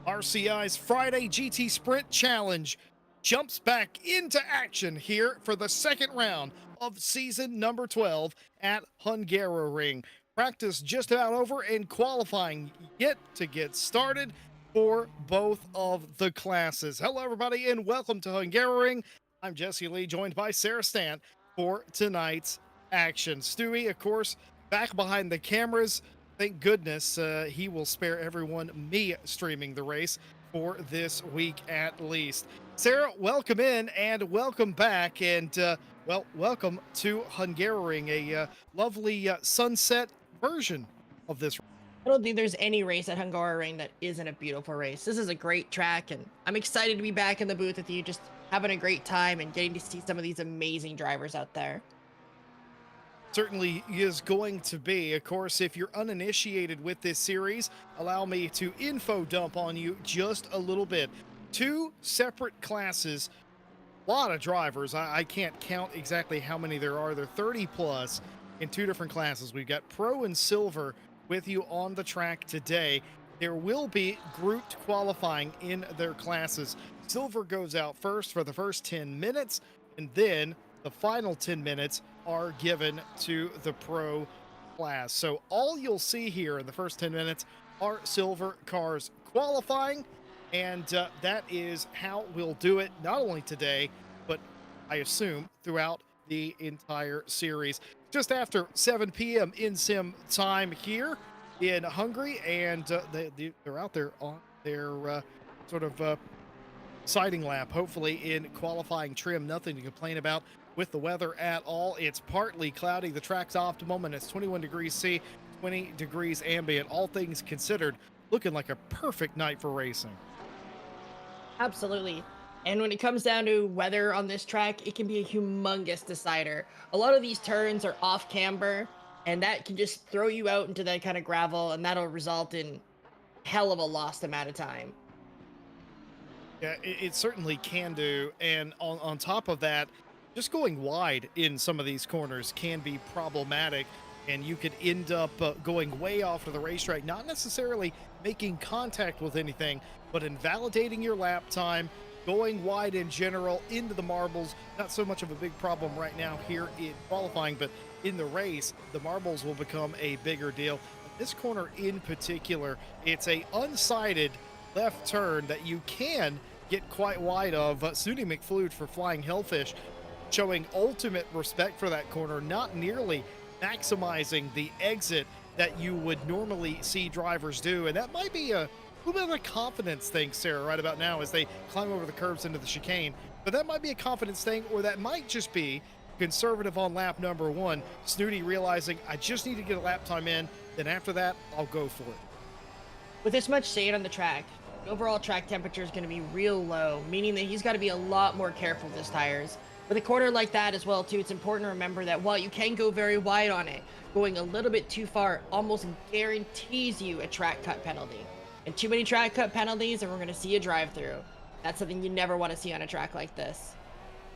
RCI's Friday GT Sprint Challenge jumps back into action here for the second round of season number 12 at Hungaroring. Practice just about over and qualifying yet to get started for both of the classes. Hello, everybody, and welcome to Hungaroring. I'm Jesse Lee, joined by Sarah Stant for tonight's action. Stewie, of course, back behind the cameras. Thank goodness he will spare everyone me streaming the race for this week at least. Sarah, welcome in and welcome back. And, welcome to Hungaroring, a lovely sunset version of this. I don't think there's any race at Hungaroring that isn't a beautiful race. This is a great track, and I'm excited to be back in the booth with you, just having a great time and getting to see some of these amazing drivers out there. Certainly is going to be. Of course, if you're uninitiated with this series, allow me to info dump on you just a little bit. Two separate classes, a lot of drivers. I can't count exactly how many there are. There are 30 plus in two different classes. We've got Pro and Silver with you on the track today. There will be grouped qualifying in their classes. Silver goes out first for the first 10 minutes, and then the final 10 minutes are given to the Pro class. So all you'll see here in the first 10 minutes are Silver cars qualifying, and that is how we'll do it, not only today, but I assume throughout the entire series. Just after 7 p.m. in sim time here in Hungary, and they're out there on their sort of sighting lap, hopefully in qualifying trim. Nothing to complain about with the weather at all. It's partly cloudy. The track's optimum, and it's 21 degrees C, 20 degrees ambient. All things considered, looking like a perfect night for racing. Absolutely. And when it comes down to weather on this track, it can be a humongous decider. A lot of these turns are off camber, and that can just throw you out into that kind of gravel, and that'll result in hell of a lost amount of time. Yeah, it certainly can do. And on top of that, just going wide in some of these corners can be problematic. And you could end up going way off to the racetrack, not necessarily making contact with anything, but invalidating your lap time, going wide in general into the marbles. Not so much of a big problem right now here in qualifying, but in the race, the marbles will become a bigger deal. This corner in particular, it's a unsighted left turn that you can get quite wide of. Sudi McFlude for Flying Hellfish showing ultimate respect for that corner, not nearly maximizing the exit that you would normally see drivers do. And that might be a little bit of a confidence thing, Sarah, right about now as they climb over the curbs into the chicane. But that might be a confidence thing, or that might just be conservative on lap number one. Snooty realizing, I just need to get a lap time in, then after that, I'll go for it. With this much sand on the track, the overall track temperature is going to be real low, meaning that he's got to be a lot more careful with his tires. With a corner like that as well, too, it's important to remember that while you can go very wide on it, going a little bit too far almost guarantees you a track cut penalty. And too many track cut penalties, and we're going to see a drive-through. That's something you never want to see on a track like this.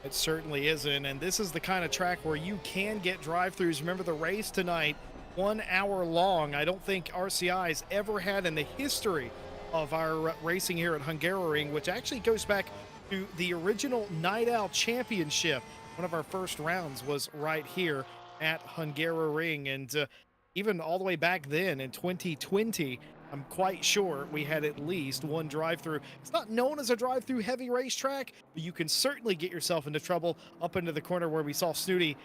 It certainly isn't, and this is the kind of track where you can get drive-throughs. Remember the race tonight, 1 hour long. I don't think RCI's ever had in the history of our racing here at Hungaroring, which actually goes back to the original Night Owl Championship. One of our first rounds was right here at Hungaroring, and even all the way back then in 2020, I'm quite sure we had at least one drive-through. It's not known as a drive-through heavy racetrack, but you can certainly get yourself into trouble up into the corner where we saw Snooty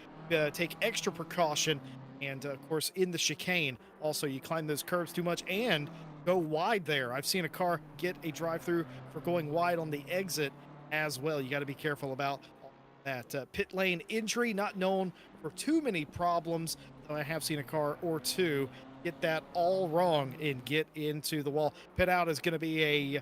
take extra precaution. And of course, in the chicane, also you climb those curves too much and go wide there. I've seen a car get a drive-through for going wide on the exit as well. You got to be careful about that. Pit lane injury, not known for too many problems, though I have seen a car or two get that all wrong and get into the wall. Pit out is going to be a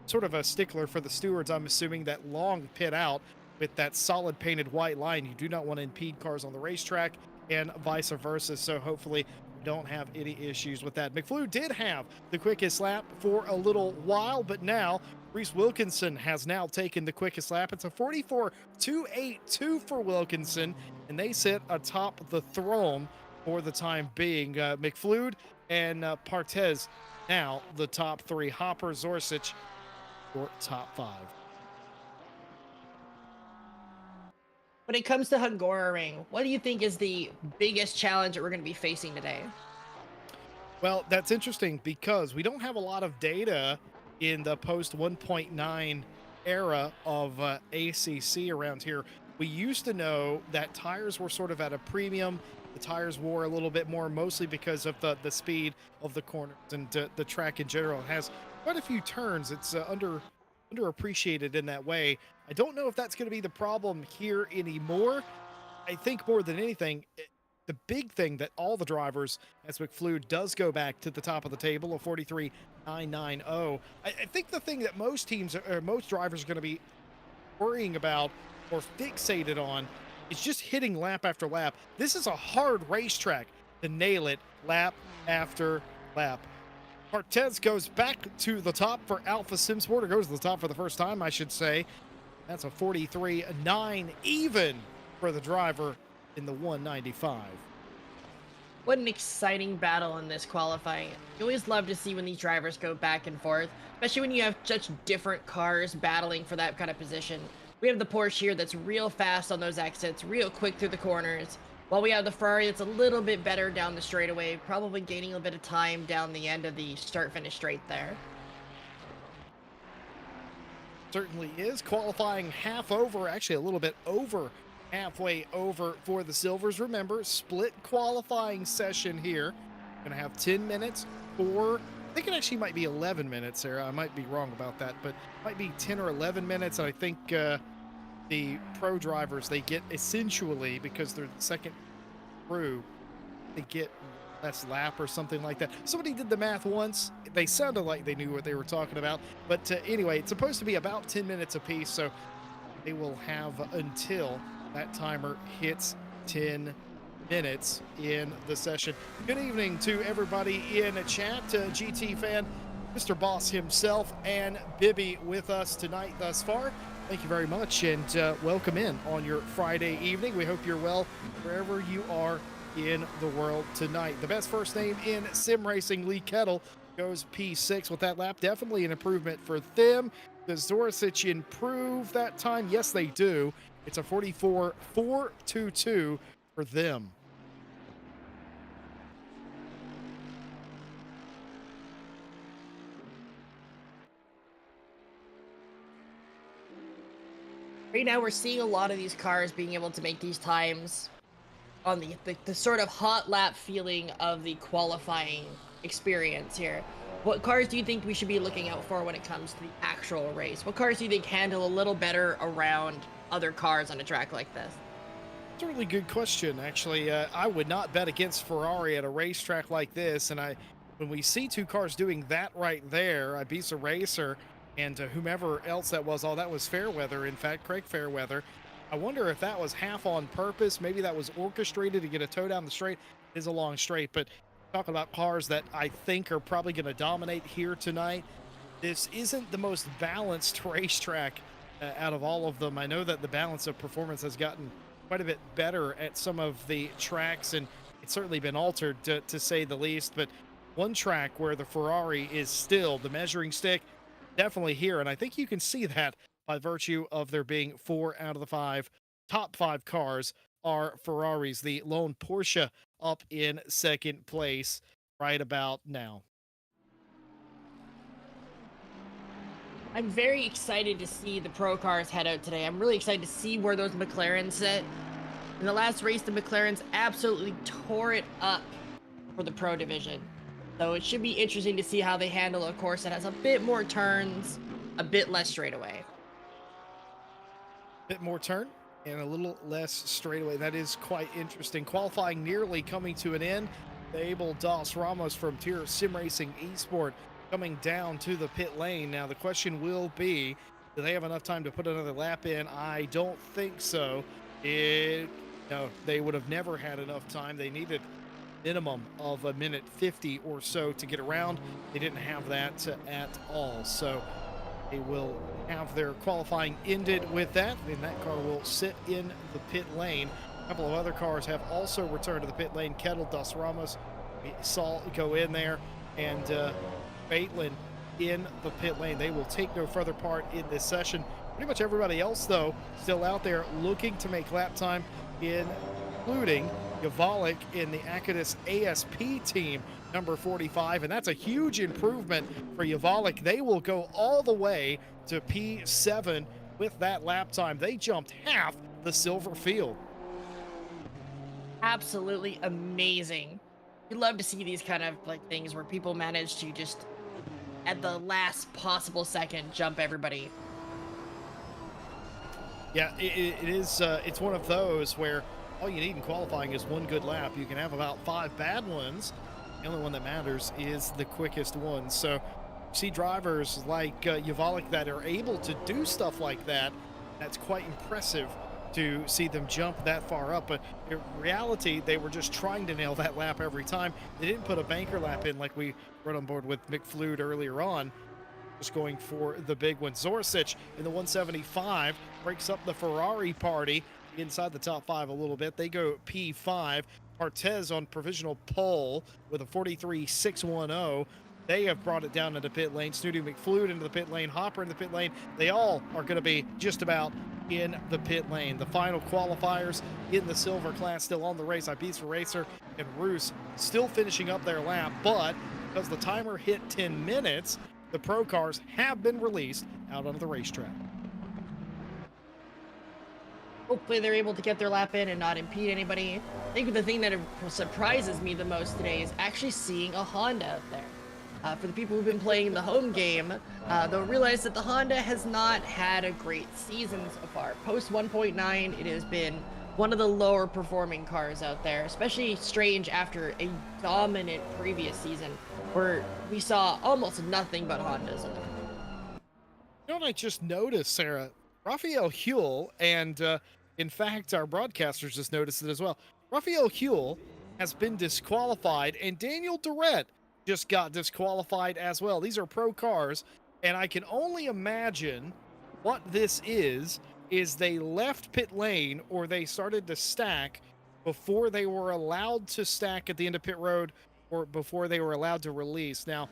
sort of a stickler for the stewards. I'm assuming that long pit out with that solid painted white line. You do not want to impede cars on the racetrack and vice versa. So hopefully we don't have any issues with that. McFlew did have the quickest lap for a little while, but now Reese Wilkinson has now taken the quickest lap. It's a 44.282 for Wilkinson, and they sit atop the throne for the time being. McFlew and Partez Now, the top three: Hopper, Zorsic, your top five. When it comes to Hungaroring, what do you think is the biggest challenge that we're going to be facing today? Well, that's interesting because we don't have a lot of data in the post 1.9 era of ACC around here. We used to know that tires were sort of at a premium. The tires wore a little bit more, mostly because of the speed of the corners and the track in general. It has quite a few turns. It's underappreciated in that way. I don't know if that's going to be the problem here anymore. I think more than anything, the big thing that all the drivers, as McFlew does go back to the top of the table of 43,990. I think the thing that most teams or most drivers are going to be worrying about or fixated on is just hitting lap after lap. This is a hard racetrack to nail it lap after lap. Cortez goes back to the top for Alpha Simsport, or goes to the top for the first time, I should say. That's a 43.9 even for the driver in the 195. What an exciting battle in this qualifying. You always love to see when these drivers go back and forth, especially when you have such different cars battling for that kind of position. We have the Porsche here that's real fast on those exits, real quick through the corners, while we have the Ferrari that's a little bit better down the straightaway, probably gaining a bit of time down the end of the start-finish straight there. Certainly is. Qualifying half over, actually a little bit over halfway over for the Silvers. Remember, split qualifying session here. Gonna have 10 minutes or I think it actually might be 11 minutes there. I might be wrong about that, but it might be 10 or 11 minutes. And I think the pro drivers, they get essentially, because they're the second crew, they get less lap or something like that. Somebody did the math once. They sounded like they knew what they were talking about. But anyway, it's supposed to be about 10 minutes apiece. So they will have until that timer hits 10 minutes in the session. Good evening to everybody in the chat. GT fan, Mr. Boss himself, and Bibby with us tonight thus far. Thank you very much, and welcome in on your Friday evening. We hope you're well wherever you are in the world tonight. The best first name in sim racing, Lee Kettle, goes P6 with that lap. Definitely an improvement for them. Does Zorsic improve that time? Yes, they do. It's a 44.422 for them. Right now, we're seeing a lot of these cars being able to make these times on the sort of hot lap feeling of the qualifying experience here. What cars do you think we should be looking out for when it comes to the actual race? What cars do you think handle a little better around other cars on a track like this? It's a really good question, actually. I would not bet against Ferrari at a racetrack like this, and when we see two cars doing that right there, Ibiza Racer and whomever else that was, that was Fairweather, in fact, Craig Fairweather. I wonder if that was half on purpose. Maybe that was orchestrated to get a toe down the straight. It is a long straight, but talk about cars that I think are probably going to dominate here tonight. This isn't the most balanced racetrack out of all of them. I know that the balance of performance has gotten quite a bit better at some of the tracks, and it's certainly been altered to say the least. But one track where the Ferrari is still the measuring stick, definitely here, and I think you can see that by virtue of there being 4 out of the 5 top 5 cars are Ferraris. The lone Porsche up in second place right about now. I'm very excited to see the pro cars head out today. I'm really excited to see where those McLarens sit. In the last race, the McLarens absolutely tore it up for the pro division. So it should be interesting to see how they handle a course that has a bit more turns, a bit less straightaway. Bit more turn and a little less straightaway. That is quite interesting. Qualifying nearly coming to an end. The Abel Dos Ramos from Tier Sim Racing Esport coming down to the pit lane. Now the question will be, do they have enough time to put another lap in? I don't think so. No, they would have never had enough time. They needed minimum of a minute 50 or so to get around. They didn't have that at all. So they will have their qualifying ended with that, and that car will sit in the pit lane. A couple of other cars have also returned to the pit lane. Kettle, Dos Ramos, we saw go in there, and Maitland in the pit lane. They will take no further part in this session. Pretty much everybody else, though, still out there looking to make lap time, including Yavalik in the Acadis ASP team, number 45, and that's a huge improvement for Yavalik. They will go all the way to P7 with that lap time. They jumped half the silver field. Absolutely amazing. You love to see these kind of like things where people manage to just at the last possible second jump everybody. Yeah, it is. It's one of those where all you need in qualifying is one good lap. You can have about 5 bad ones. The only one that matters is the quickest one. So, see drivers like Yavalik that are able to do stuff like that. That's quite impressive to see them jump that far up. But in reality, they were just trying to nail that lap every time. They didn't put a banker lap in like we rode on board with McFlude earlier on. Just going for the big one. Zorsic in the 175 breaks up the Ferrari party inside the top 5 a little bit. They go P5. Partez on provisional pole with a 43.610. They have brought it down into pit lane. Snooty McFlude into the pit lane. Hopper into the pit lane. They all are going to be just about in the pit lane. The final qualifiers in the silver class still on the race. Ibiza Racer and Roos still finishing up their lap, but because the timer hit 10 minutes, the pro cars have been released out onto the racetrack. Hopefully they're able to get their lap in and not impede anybody. I think the thing that surprises me the most today is actually seeing a Honda out there. For the people who've been playing the home game, they'll realize that the Honda has not had a great season so far. Post 1.9, it has been one of the lower performing cars out there, especially strange after a dominant previous season where we saw almost nothing but Hondas in there. You know what I just noticed, Sarah? Raphael Huell, and in fact, our broadcasters just noticed it as well. Raphael Huell has been disqualified, and Daniel Durrett just got disqualified as well. These are pro cars, and I can only imagine what this is they left pit lane or they started to stack before they were allowed to stack at the end of pit road or before they were allowed to release. Now,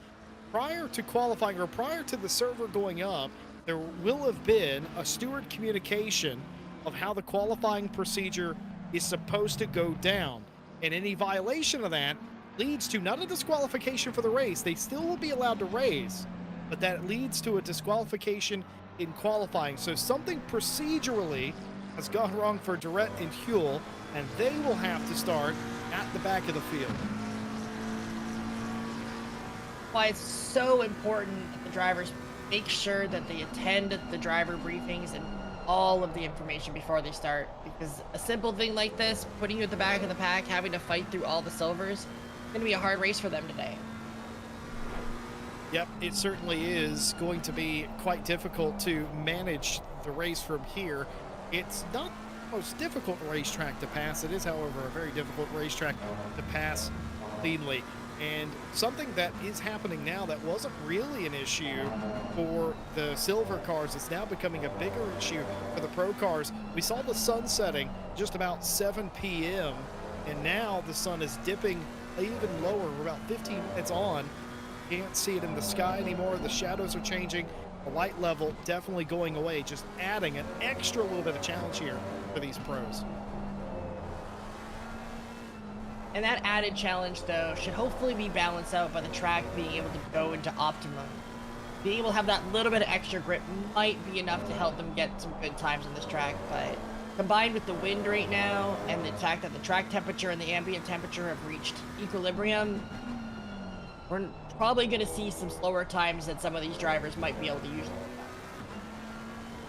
prior to qualifying or prior to the server going up, there will have been a steward communication of how the qualifying procedure is supposed to go down. And any violation of that leads to not a disqualification for the race. They still will be allowed to race, but that leads to a disqualification in qualifying. So something procedurally has gone wrong for Durrett and Huell, and they will have to start at the back of the field. Why it's so important that the drivers make sure that they attend the driver briefings and all of the information before they start, because a simple thing like this, putting you at the back of the pack, having to fight through all the silvers, is going to be a hard race for them today. Yep, it certainly is going to be quite difficult to manage the race from here. It's not the most difficult racetrack to pass. It is, however, a very difficult racetrack to pass cleanly. And something that is happening now that wasn't really an issue for the silver cars, it's now becoming a bigger issue for the pro cars. We saw the sun setting just about 7 p.m. and now the sun is dipping even lower. We're about 15 minutes on. Can't see it in the sky anymore. The shadows are changing. The light level definitely going away, just adding an extra little bit of challenge here for these pros. And that added challenge, though, should hopefully be balanced out by the track being able to go into optimum. Being able to have that little bit of extra grip might be enough to help them get some good times on this track, but combined with the wind right now and the fact that the track temperature and the ambient temperature have reached equilibrium, we're probably going to see some slower times that some of these drivers might be able to usually.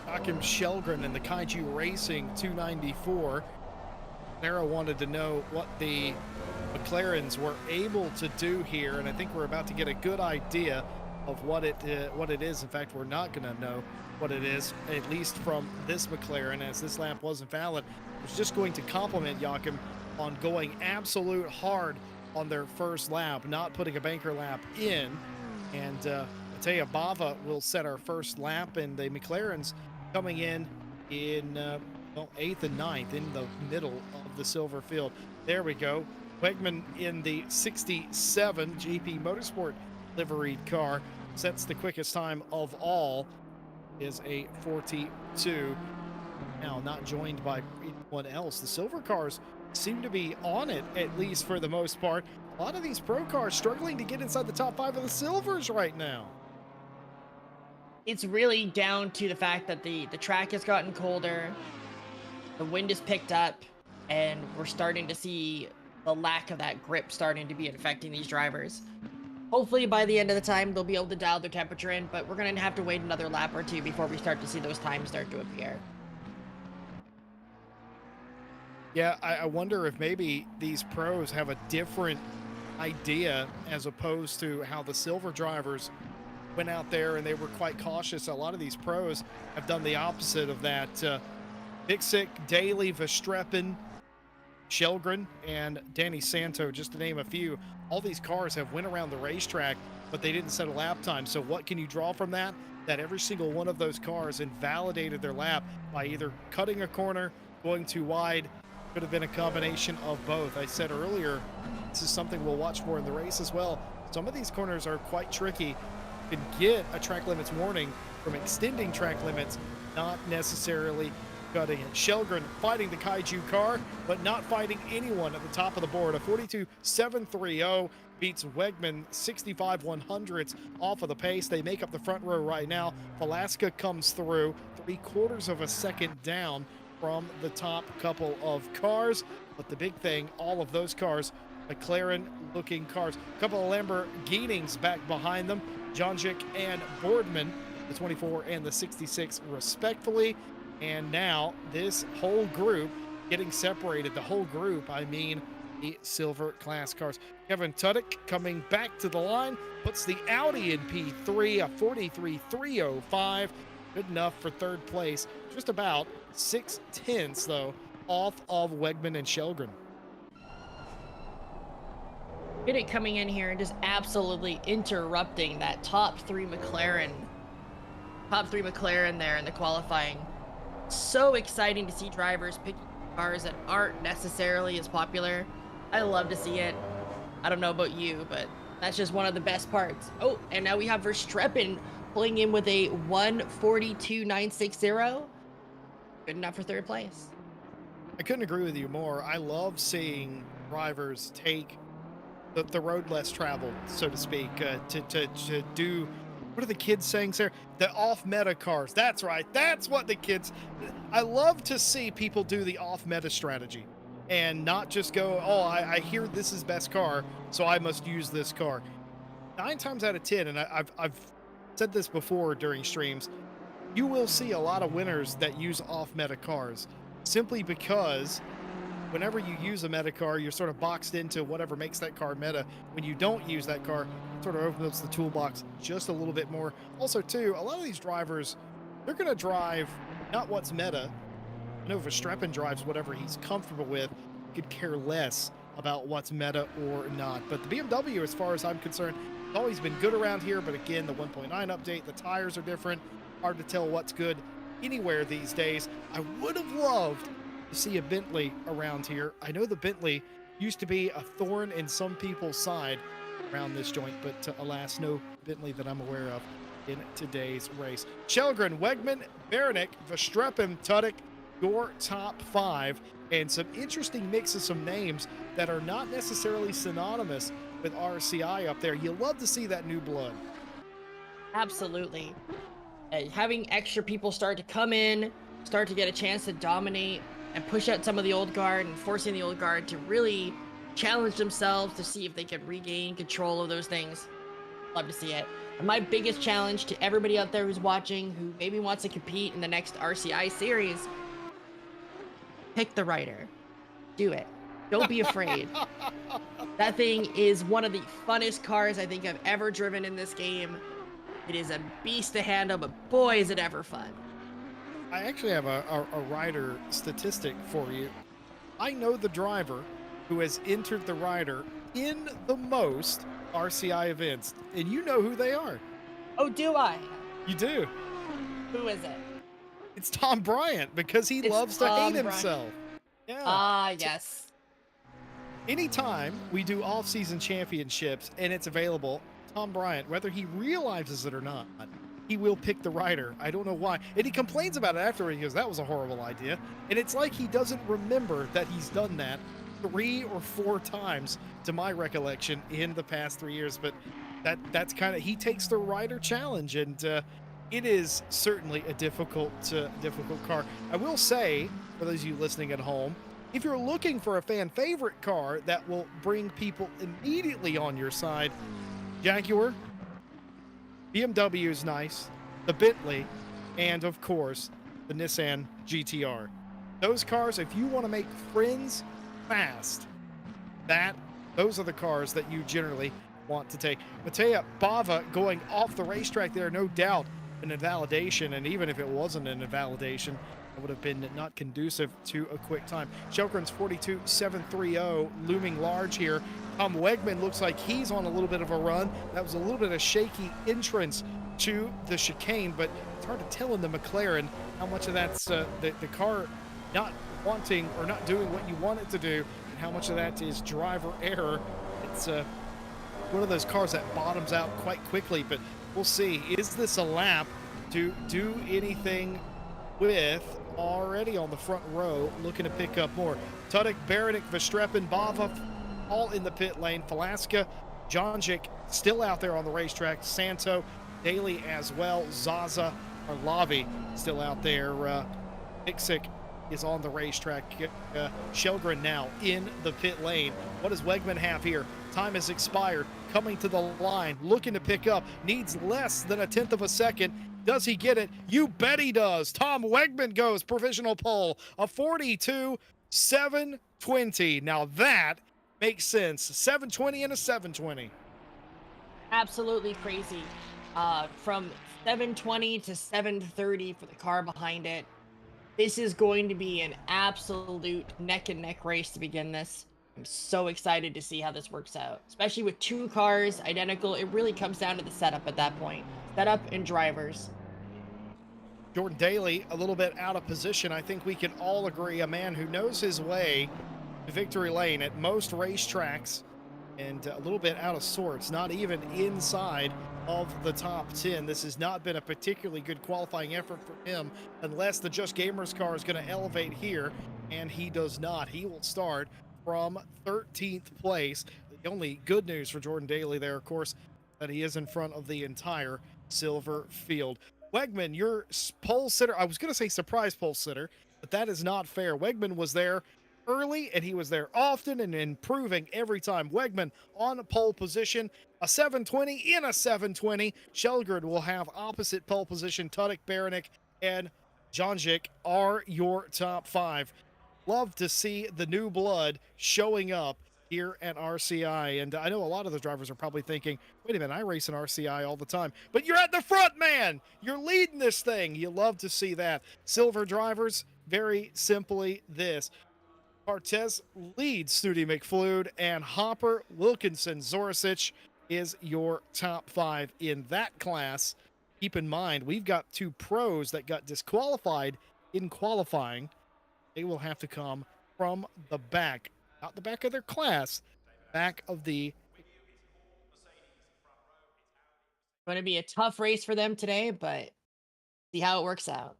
Joachim Shelgren in the Kaiju Racing 294. Sarah wanted to know what the McLarens were able to do here, and I think we're about to get a good idea of what it is. In fact, we're not going to know what it is, at least from this McLaren, as this lap wasn't valid. I was just going to compliment Joachim on going absolute hard on their first lap, not putting a banker lap in. And Matej Bava will set our first lap, and the McLarens coming in 8th and 9th in the middle of the silver field. There we go. Wegman in the 67 GP Motorsport liveried car. Sets the quickest time of all is a 42. Now, not joined by anyone else. The silver cars seem to be on it, at least for the most part. A lot of these pro cars struggling to get inside the top 5 of the silvers right now. It's really down to the fact that the track has gotten colder, the wind is picked up, and we're starting to see the lack of that grip starting to be affecting these drivers. Hopefully by the end of the time they'll be able to dial their temperature in, but we're going to have to wait another lap or two before we start to see those times start to appear. Yeah, I wonder if maybe these pros have a different idea as opposed to how the silver drivers went out there and they were quite cautious. A lot of these pros have done the opposite of that. Bixick, Daly, Verstappen, Shelgren, and Danny Santo, just to name a few. All these cars have went around the racetrack, but they didn't set a lap time. So what can you draw from that? That every single one of those cars invalidated their lap by either cutting a corner, going too wide. Could have been a combination of both. I said earlier, this is something we'll watch for in the race as well. Some of these corners are quite tricky. You can get a track limits warning from extending track limits, not necessarily cutting it. Shelgren fighting the Kaiju car, but not fighting anyone at the top of the board. A 42.730 beats Wegman 65 100ths off of the pace. They make up the front row right now. Velasquez comes through 3/4 of a second down from the top couple of cars. But the big thing, all of those cars, McLaren looking cars. A couple of Lamborghinis back behind them. Jonjic and Boardman, the 24 and the 66 respectfully. And now this whole group getting separated. The whole group, I mean the silver class cars. Kevin Tuddick coming back to the line, puts the Audi in P3, a 43.305. Good enough for third place. Just about 6/10 though off of Wegman and Shelgren. It coming in here and just absolutely interrupting that top three McLaren there in the qualifying. So exciting to see drivers picking cars that aren't necessarily as popular. I love to see it. I don't know about you, but that's just one of the best parts. Oh, and now we have Verstappen pulling in with a 142.960. Good enough for third place. I couldn't agree with you more. I love seeing drivers take the road less traveled, so to speak, to do, what are the kids saying, Sarah? The off-meta cars. That's right. That's what the kids, I love to see people do the off-meta strategy and not just go, oh, I hear this is best car, so I must use this car. 9 times out of 10, and I've said this before during streams, you will see a lot of winners that use off-meta cars simply because whenever you use a meta car, you're sort of boxed into whatever makes that car meta. When you don't use that car, it sort of opens the toolbox just a little bit more. Also, too, a lot of these drivers, they're going to drive not what's meta. I know Verstappen drives whatever he's comfortable with. Could care less about what's meta or not. But the BMW, as far as I'm concerned, has always been good around here. But again, the 1.9 update, the tires are different. Hard to tell what's good anywhere these days. I would have loved to see a Bentley around here. I know the Bentley used to be a thorn in some people's side around this joint, but alas, no Bentley that I'm aware of in today's race. Shelgren, Wegman, Baranek, Verstappen, Tuddick, your top 5, and some interesting mix of some names that are not necessarily synonymous with RCI up there. You love to see that new blood. Absolutely. Having extra people start to come in, start to get a chance to dominate and push out some of the old guard and forcing the old guard to really challenge themselves to see if they can regain control of those things. Love to see it. And my biggest challenge to everybody out there who's watching, who maybe wants to compete in the next RCI series, pick the rider. Do it. Don't be afraid. That thing is one of the funnest cars I think I've ever driven in this game. It is a beast to handle, but boy, is it ever fun. I actually have a rider statistic for you. I know the driver who has entered the rider in the most RCI events, and you know who they are. Oh, do I? You do. Who is it? It's Tom Bryant, because he loves to hate himself. Yeah. Ah, yes. Anytime we do off-season championships and it's available, Tom Bryant, whether he realizes it or not, he will pick the rider. I don't know why. And he complains about it afterward. He goes, that was a horrible idea. And it's like he doesn't remember that he's done that 3 or 4 times to my recollection in the past 3 years. But that's kind of, he takes the rider challenge, and it is certainly a difficult car. I will say, for those of you listening at home, if you're looking for a fan favorite car that will bring people immediately on your side, Jaguar, BMW is nice, the Bentley, and of course, the Nissan GTR. Those cars, if you want to make friends fast, that those are the cars that you generally want to take. Matej Bava going off the racetrack there, no doubt an invalidation, and even if it wasn't an invalidation, it would have been not conducive to a quick time. Shelgren's 42.730 looming large here. Tom Wegman looks like he's on a little bit of a run. That was a little bit of shaky entrance to the chicane, but it's hard to tell in the McLaren how much of that's the car not wanting or not doing what you want it to do, and how much of that is driver error. It's one of those cars that bottoms out quite quickly, but we'll see. Is this a lap to do anything with? Already on the front row, looking to pick up more. Tudek, Baranek, Verstappen, Bava, all in the pit lane. Falaska, Jonjic still out there on the racetrack. Santo, Daly as well. Zaza, Arlavi still out there. Mixic is on the racetrack. Shelgren now in the pit lane. What does Wegman have here? Time has expired. Coming to the line, looking to pick up. Needs less than a tenth of a second. Does he get it? You bet he does. Tom Wegman goes provisional pole. A 42.720. Now that makes sense. 720 and a 720. Absolutely crazy. From 720 to 730 for the car behind it. This is going to be an absolute neck and neck race to begin this. I'm so excited to see how this works out, especially with two cars identical. It really comes down to the setup at that point. Setup and drivers. Jordan Daly a little bit out of position. I think we can all agree, a man who knows his way to victory lane at most racetracks, and a little bit out of sorts, not even inside of the top 10. This has not been a particularly good qualifying effort for him, unless the Just Gamers car is going to elevate here, and he does not. He will start from 13th place. The only good news for Jordan Daly there, of course, that he is in front of the entire silver field. Wegman, your pole sitter, I was going to say surprise pole sitter, but that is not fair. Wegman was there early, and he was there often and improving every time. Wegman on pole position, a 720 in a 720. Shelgren will have opposite pole position. Tudek, Baranek, and Jonjic are your top five. Love to see the new blood showing up here at RCI. And I know a lot of the drivers are probably thinking, wait a minute, I race in RCI all the time. But you're at the front, man! You're leading this thing. You love to see that. Silver drivers, very simply this. Cortez leads Snooty McFlude, and Hopper, Wilkinson, Zoricic is your top five in that class. Keep in mind, we've got two pros that got disqualified in qualifying. They will have to come from the back, not the back of their class, back of the. Going to be a tough race for them today, but see how it works out.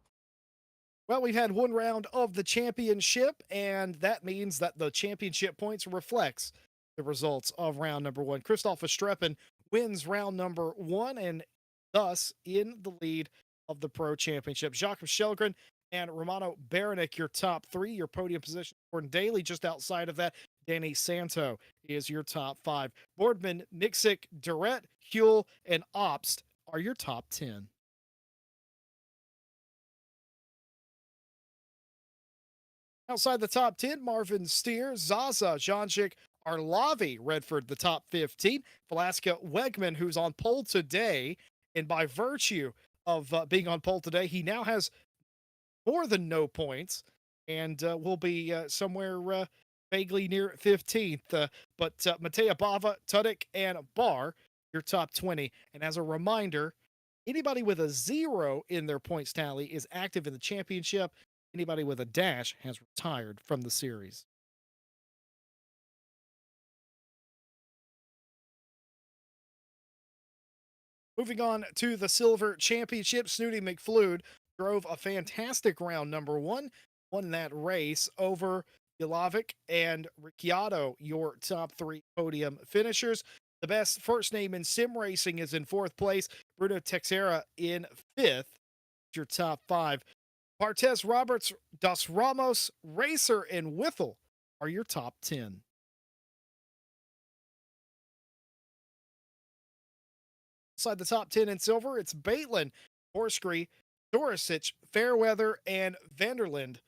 Well, we've had one round of the championship, and that means that the championship points reflects the results of round number one. Christoph Verstappen wins round number one, and thus in the lead of the Pro Championship. Jacques Shelgren and Romano Baranek, your top three, your podium position. Gordon Daly just outside of that. Danny Santo is your top five. Boardman, Mixic, Durrett, Huel, and Obst are your top 10. Outside the top 10, Marvin Steer, Zaza, Jonjic, Arlavi, Redford, the top 15. Velasquez, Wegman, who's on pole today. And by virtue of being on pole today, he now has more than no points and will be somewhere vaguely near 15th. But Matej Bava, Tudek, and Barr, your top 20. And as a reminder, anybody with a 0 in their points tally is active in the championship. Anybody with a dash has retired from the series. Moving on to the Silver Championship, Snooty McFlude drove a fantastic round number one, won that race over Yalovic and Ricciardo, your top three podium finishers. The best first name in sim racing is in fourth place, Bruno Texera in fifth, your top five. Bartes Roberts, Dos Ramos, Racer, and Whiffle are your top 10. Inside the top 10 in silver, it's Baitland, Horskrey, Dorisic, Fairweather, and Vanderland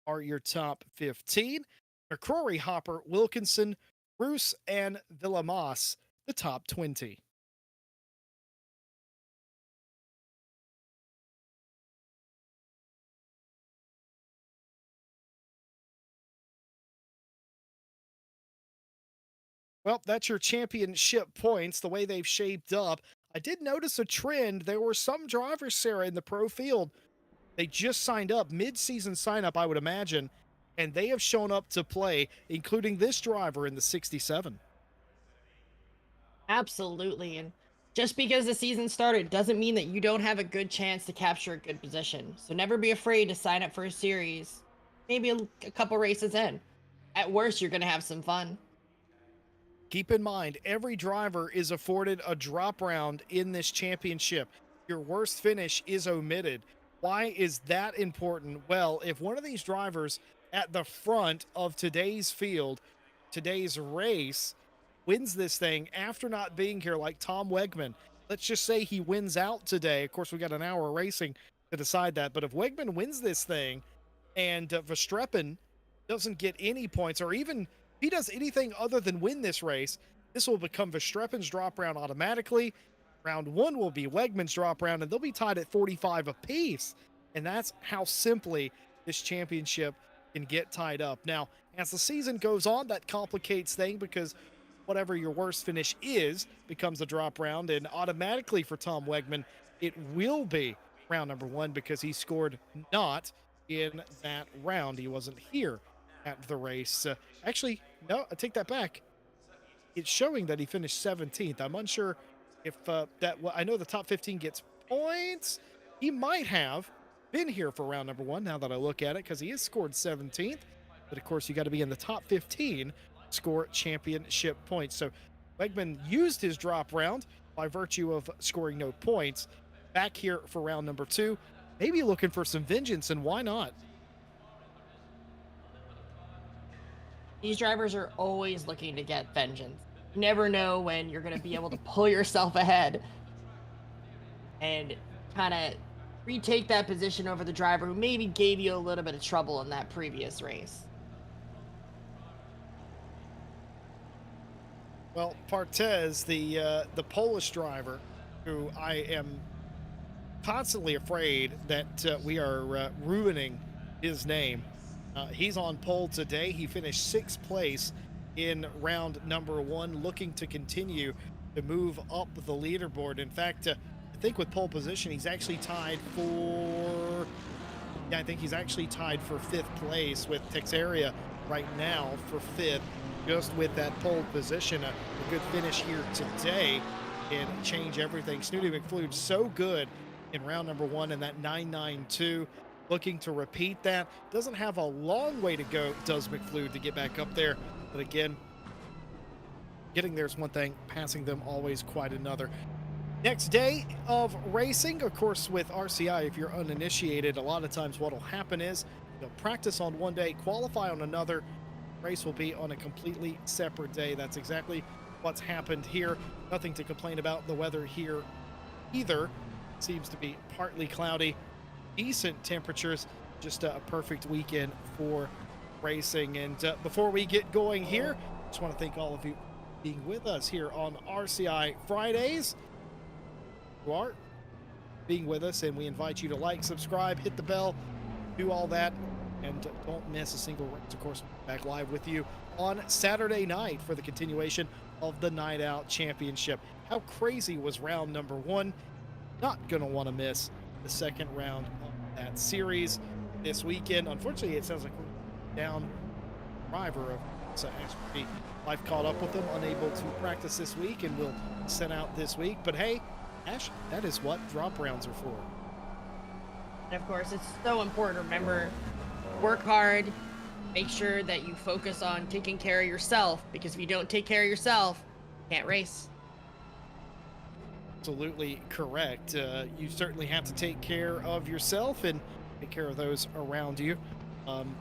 are your top 15. McCrory, Hopper, Wilkinson, Bruce, and Villamas, the top 20. Well, that's your championship points, the way they've shaped up. I did notice a trend. There were some drivers, Sarah, in the pro field. They just signed up, mid-season sign up, I would imagine, and they have shown up to play, including this driver in the 67. Absolutely. And just because the season started doesn't mean that you don't have a good chance to capture a good position. So never be afraid to sign up for a series, maybe a couple races in. At worst, you're going to have some fun. Keep in mind, every driver is afforded a drop round in this championship. Your worst finish is omitted. Why is that important? Well, if one of these drivers at the front of today's field, today's race, wins this thing after not being here, like Tom Wegman, let's just say he wins out today. Of course, we got an hour of racing to decide that. But if Wegman wins this thing and Verstappen doesn't get any points, or even if he does anything other than win this race, this will become Verstappen's drop round automatically. Round one will be Wegman's drop round, and they'll be tied at 45 apiece. And that's how simply this championship can get tied up. Now, as the season goes on, that complicates things because whatever your worst finish is becomes a drop round, and automatically for Tom Wegman, it will be round number one because he scored not in that round. He wasn't here at the race. Actually, no, I take that back. It's showing that he finished 17th. I'm unsure if well, I know the top 15 gets points. He might have been here for round number one now that I look at it because he has scored 17th. But of course, you got to be in the top 15, score championship points. So Wegman used his drop round by virtue of scoring no points. Back here for round number two, maybe looking for some vengeance, and why not? These drivers are always looking to get vengeance. You never know when you're going to be able to pull yourself ahead and kind of retake that position over the driver who maybe gave you a little bit of trouble in that previous race. Well, Partez, the Polish driver, who I am constantly afraid that we are ruining his name. He's on pole today. He finished sixth place in round number one, looking to continue to move up the leaderboard. In fact, I think with pole position, he's actually tied for, I think he's actually tied for fifth place with Texeria right now for fifth, just with that pole position. A good finish here today and change everything. Snooty McFlude so good in round number one, and that 992. Looking to repeat that. Doesn't have a long way to go, does McFlude, to get back up there. But again, getting there's one thing, passing them always quite another. Next day of racing, of course, with RCI, if you're uninitiated, a lot of times what will happen is you'll practice on one day, qualify on another. Race will be on a completely separate day. That's exactly what's happened here. Nothing to complain about. The weather here either seems to be partly cloudy. Decent temperatures, just a perfect weekend for racing. And before we get going here, just want to thank all of you being with us here on RCI Fridays. You are being with us, and we invite you to like, subscribe, hit the bell, do all that, and don't miss a single race. Of course, back live with you on Saturday night for the continuation of the Night Out Championship. How crazy was round number one? Not gonna want to miss the second round of that series this weekend. Unfortunately, it sounds like we're down driver of I've caught up with them, unable to practice this week, and will set out this week. But hey, Ash, that is what drop rounds are for. And of course, it's so important to remember, work hard, make sure that you focus on taking care of yourself, because if you don't take care of yourself, you can't race. Absolutely correct. You certainly have to take care of yourself and take care of those around you. Um,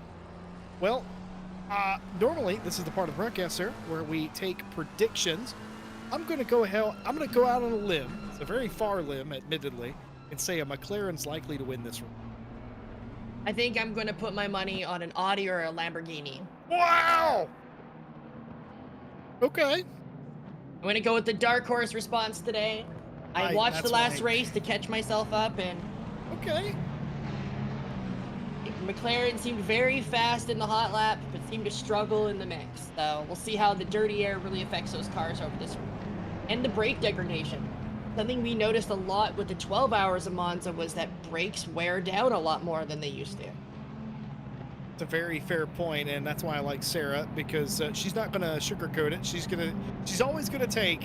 well, normally this is the part of the broadcast, sir, where we take predictions. I'm going to go ahead. I'm going to go out on a limb. It's a very far limb, admittedly, and say a McLaren's likely to win this race. I think I'm going to put my money on an Audi or a Lamborghini. Wow. Okay. I'm going to go with the dark horse response today. I watched the that's last right. race to catch myself up, and Okay. McLaren seemed very fast in the hot lap, but seemed to struggle in the mix. So we'll see how the dirty air really affects those cars over this week. And the brake degradation. Something we noticed a lot with the 12 hours of Monza was that brakes wear down a lot more than they used to. It's a very fair point, and that's why I like Sarah, because she's not going to sugarcoat it. She's always going to take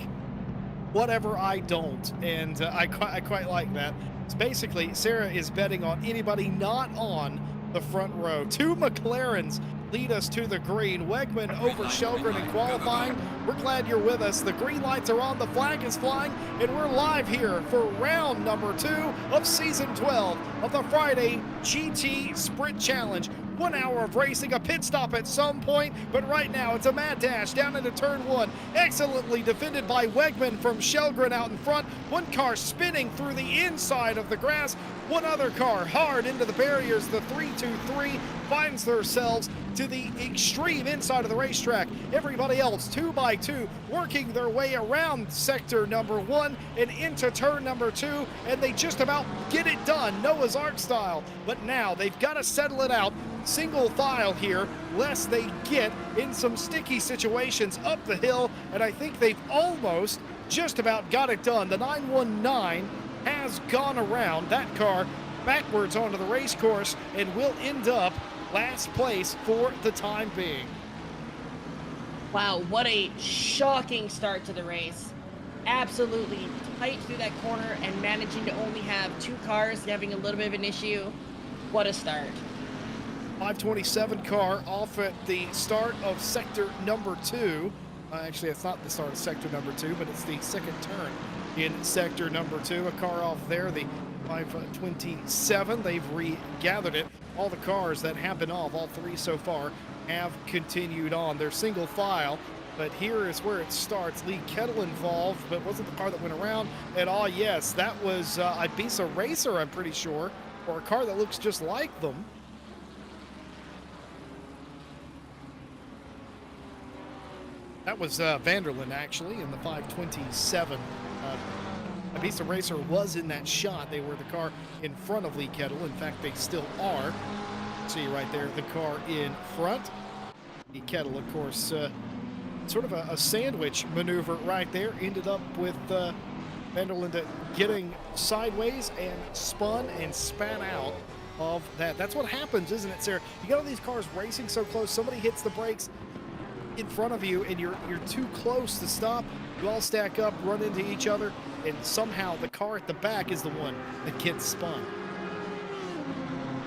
whatever I don't, and I quite like that. So basically, Sarah is betting on anybody not on the front row. Two McLarens lead us to the green. Wegman over Shelgren in qualifying. We're glad you're with us. The green lights are on, the flag is flying, and we're live here for round number 2 of season 12 of the Friday GT Sprint Challenge. 1 hour of racing, a pit stop at some point, but right now it's a mad dash down into turn 1. Excellently defended by Wegman from Shelgren out in front. One car spinning through the inside of the grass. One other car hard into the barriers. The 3-2-3 finds themselves to the extreme inside of the racetrack. Everybody else 2 by 2 working their way around sector number 1 and into turn number 2, and they just about get it done, Noah's Ark style. But now they've got to settle it out single file here, lest they get in some sticky situations up the hill, and I think they've almost just about got it done. The 919 has gone around that car backwards onto the race course and will end up last place for the time being. Wow, what a shocking start to the race. Absolutely tight through that corner and managing to only have 2 cars having a little bit of an issue. What a start. 527 car off at the start of sector number 2. Actually, it's not the start of sector number 2, but it's the second turn in sector number 2. A car off there, the 527. They've regathered it. All the cars that have been off, all 3 so far, have continued on. They're single file, but here is where it starts. Lee Kettle involved, but wasn't the car that went around at all. Yes, that was Ibiza Racer, I'm pretty sure, or a car that looks just like them. That was Vanderlyn, actually, in the 527. Ibiza Racer was in that shot. They were the car in front of Lee Kettle. In fact, they still are. See right there, the car in front. Lee Kettle, of course, sort of a sandwich maneuver right there. Ended up with Vanderlyn getting sideways and spun and spat out of that. That's what happens, isn't it, Sarah? You got all these cars racing so close. Somebody hits the brakes in front of you and you're too close to stop. You all stack up, run into each other, and somehow the car at the back is the one that gets spun.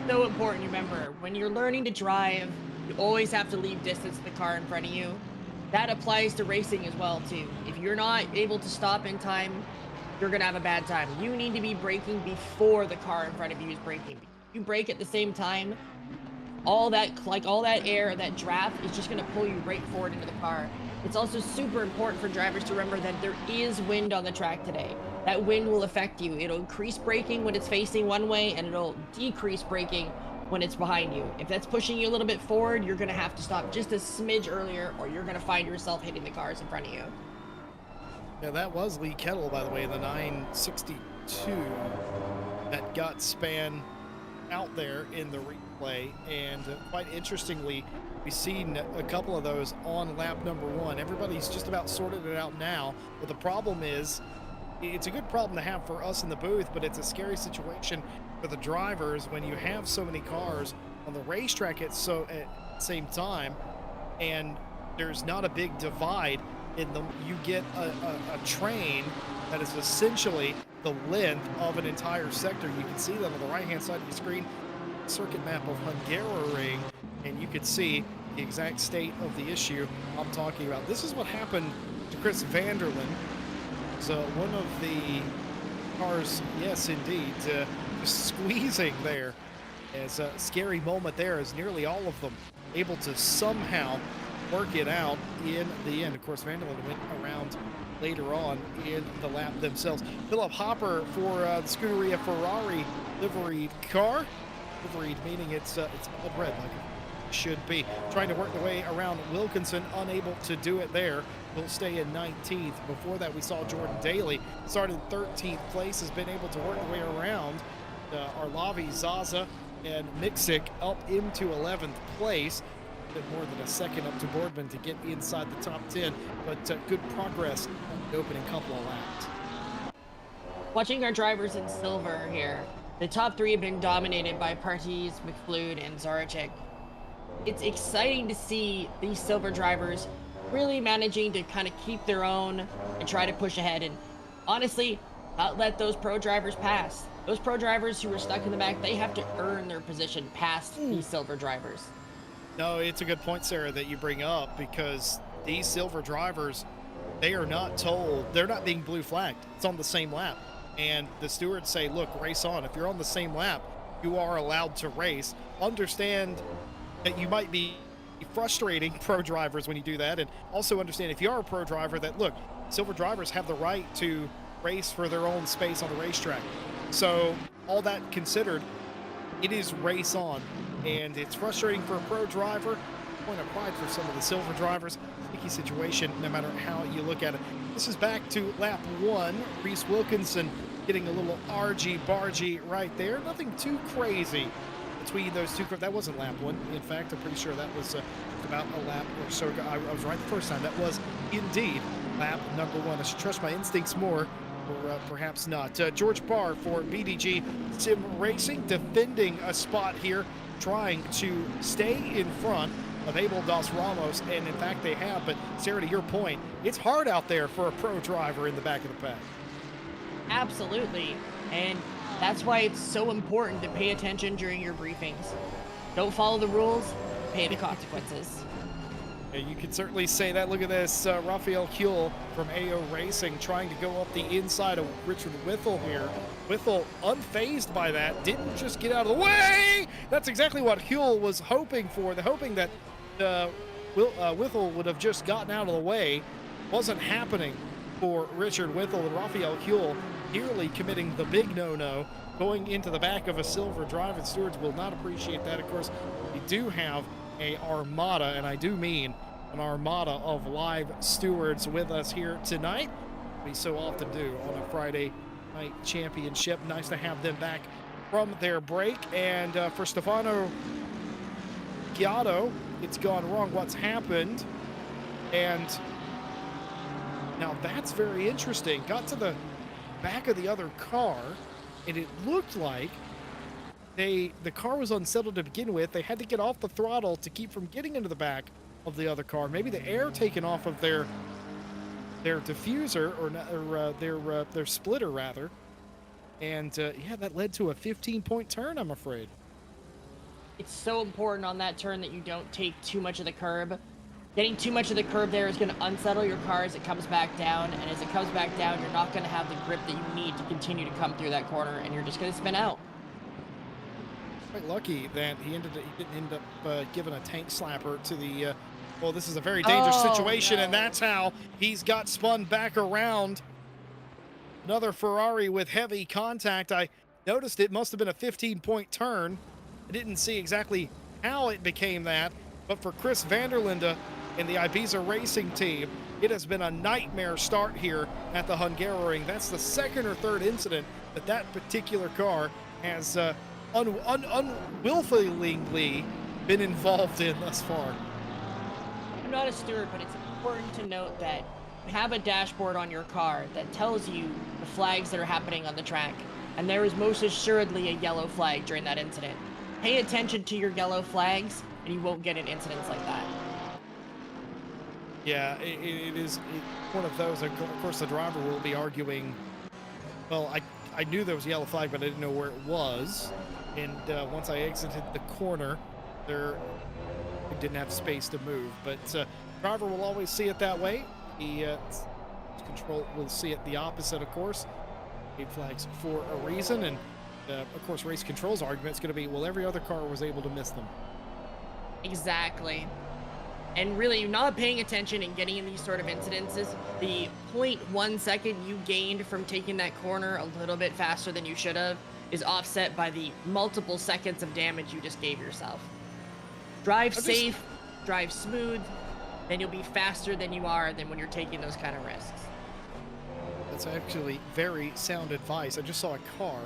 So important, remember, when you're learning to drive, you always have to leave distance to the car in front of you. That applies to racing as well, too. If you're not able to stop in time, you're going to have a bad time. You need to be braking before the car in front of you is braking. If you brake at the same time, all that air, that draft is just going to pull you right forward into the car. It's also super important for drivers to remember that there is wind on the track today. That wind will affect you. It'll increase braking when it's facing one way, and it'll decrease braking when it's behind you. If that's pushing you a little bit forward, you're going to have to stop just a smidge earlier, or you're going to find yourself hitting the cars in front of you. Yeah, that was Lee Kettle, by the way, in the 962 that got span out there in the replay. And quite interestingly, we've seen a couple of those on lap number 1. Everybody's just about sorted it out now, but the problem is, it's a good problem to have for us in the booth, but it's a scary situation for the drivers when you have so many cars on the racetrack at the same time, and there's not a big divide in them. You get a train that is essentially the length of an entire sector. You can see them on the right-hand side of the screen, circuit map of Hungaroring, and you can see the exact state of the issue I'm talking about. This is what happened to Chris Vanderlyn. So one of the cars, yes, indeed, just squeezing there. As a scary moment there, as nearly all of them able to somehow work it out in the end. Of course, Vanderlyn went around later on in the lap themselves. Philip Hopper for the Scuderia Ferrari liveried car. Liveried meaning it's blood red, like it should be. Trying to work the way around Wilkinson, unable to do it there. Will stay in 19th. Before that, we saw Jordan Daly started 13th place, has been able to work the way around Arlavi, Zaza, and Miksic up into 11th place. A bit more than a second up to Boardman to get inside the top 10, but good progress on the opening couple of laps. Watching our drivers in silver here, the top three have been dominated by Parties, McFlood, and Zarachek. It's exciting to see these silver drivers really managing to kind of keep their own and try to push ahead and honestly not let those pro drivers pass. Those pro drivers who are stuck in the back, they have to earn their position past these silver drivers. No, it's a good point, Sarah, that you bring up, because these silver drivers, they are not told, they're not being blue flagged. It's on the same lap. And the stewards say, look, race on. If you're on the same lap, you are allowed to race. Understand that you might be frustrating pro drivers when you do that, and also understand if you are a pro driver that, look, silver drivers have the right to race for their own space on the racetrack. So all that considered, it is race on, and it's frustrating for a pro driver. Point of pride for some of the silver drivers. Sticky situation no matter how you look at it. This is back to lap 1. Reese Wilkinson getting a little argy-bargy right there. Nothing too crazy between those two. That wasn't lap 1. In fact, I'm pretty sure that was about a lap or so ago. I was right the first time. That was indeed lap number 1. I should trust my instincts more, or perhaps not. George Barr for BDG Sim Racing, defending a spot here, trying to stay in front of Abel Dos Ramos, and in fact they have. But Sarah, to your point, it's hard out there for a pro driver in the back of the pack. Absolutely, and that's why it's so important to pay attention during your briefings. Don't follow the rules, pay the consequences. Yeah, you could certainly say that. Look at this, Raphael Kuehl from AO Racing trying to go up the inside of Richard Whittle here. Whittle, unfazed by that, didn't just get out of the way. That's exactly what Kuehl was hoping for. The hoping that Whittle would have just gotten out of the way. Wasn't happening for Richard Whittle, and Raphael Kuehl nearly committing the big no-no, going into the back of a silver drive, and stewards will not appreciate that. Of course, we do have a armada, and I do mean an armada of live stewards with us here tonight. We so often do on a Friday night championship. Nice to have them back from their break. And for Stefano Giotto, it's gone wrong. What's happened? And now that's very interesting. Got to the back of the other car, and it looked like the car was unsettled to begin with. They had to get off the throttle to keep from getting into the back of the other car. Maybe the air taken off of their diffuser or their splitter rather. And yeah, that led to a 15-point turn, I'm afraid. It's so important on that turn that you don't take too much of the curb. Getting too much of the curb there is going to unsettle your car as it comes back down, and as it comes back down, you're not going to have the grip that you need to continue to come through that corner, and you're just going to spin out. Quite lucky that he didn't end up giving a tank slapper to the well, this is a very dangerous situation, no. And that's how he's got spun back around. Another Ferrari with heavy contact. I noticed it must have been a 15-point turn. I didn't see exactly how it became that, but for Chris Vanderlinde and the Ibiza Racing team, it has been a nightmare start here at the Hungaroring. That's the second or third incident that particular car has unwillfully been involved in thus far. I'm not a steward, but it's important to note that you have a dashboard on your car that tells you the flags that are happening on the track, and there is most assuredly a yellow flag during that incident. Pay attention to your yellow flags, and you won't get in incidents like that. Yeah, it is one of those. Of course, the driver will be arguing Well, I knew there was a yellow flag, but I didn't know where it was. And once I exited the corner, there we didn't have space to move. But driver will always see it that way. He control will see it the opposite, of course. 8 flags for a reason, and of course, race control's argument is going to be, well, every other car was able to miss them. Exactly. And really, not paying attention and getting in these sort of incidences, the 0.1 second you gained from taking that corner a little bit faster than you should have is offset by the multiple seconds of damage you just gave yourself. Drive safe, drive smooth, then you'll be faster than you are than when you're taking those kind of risks. That's actually very sound advice. I just saw a car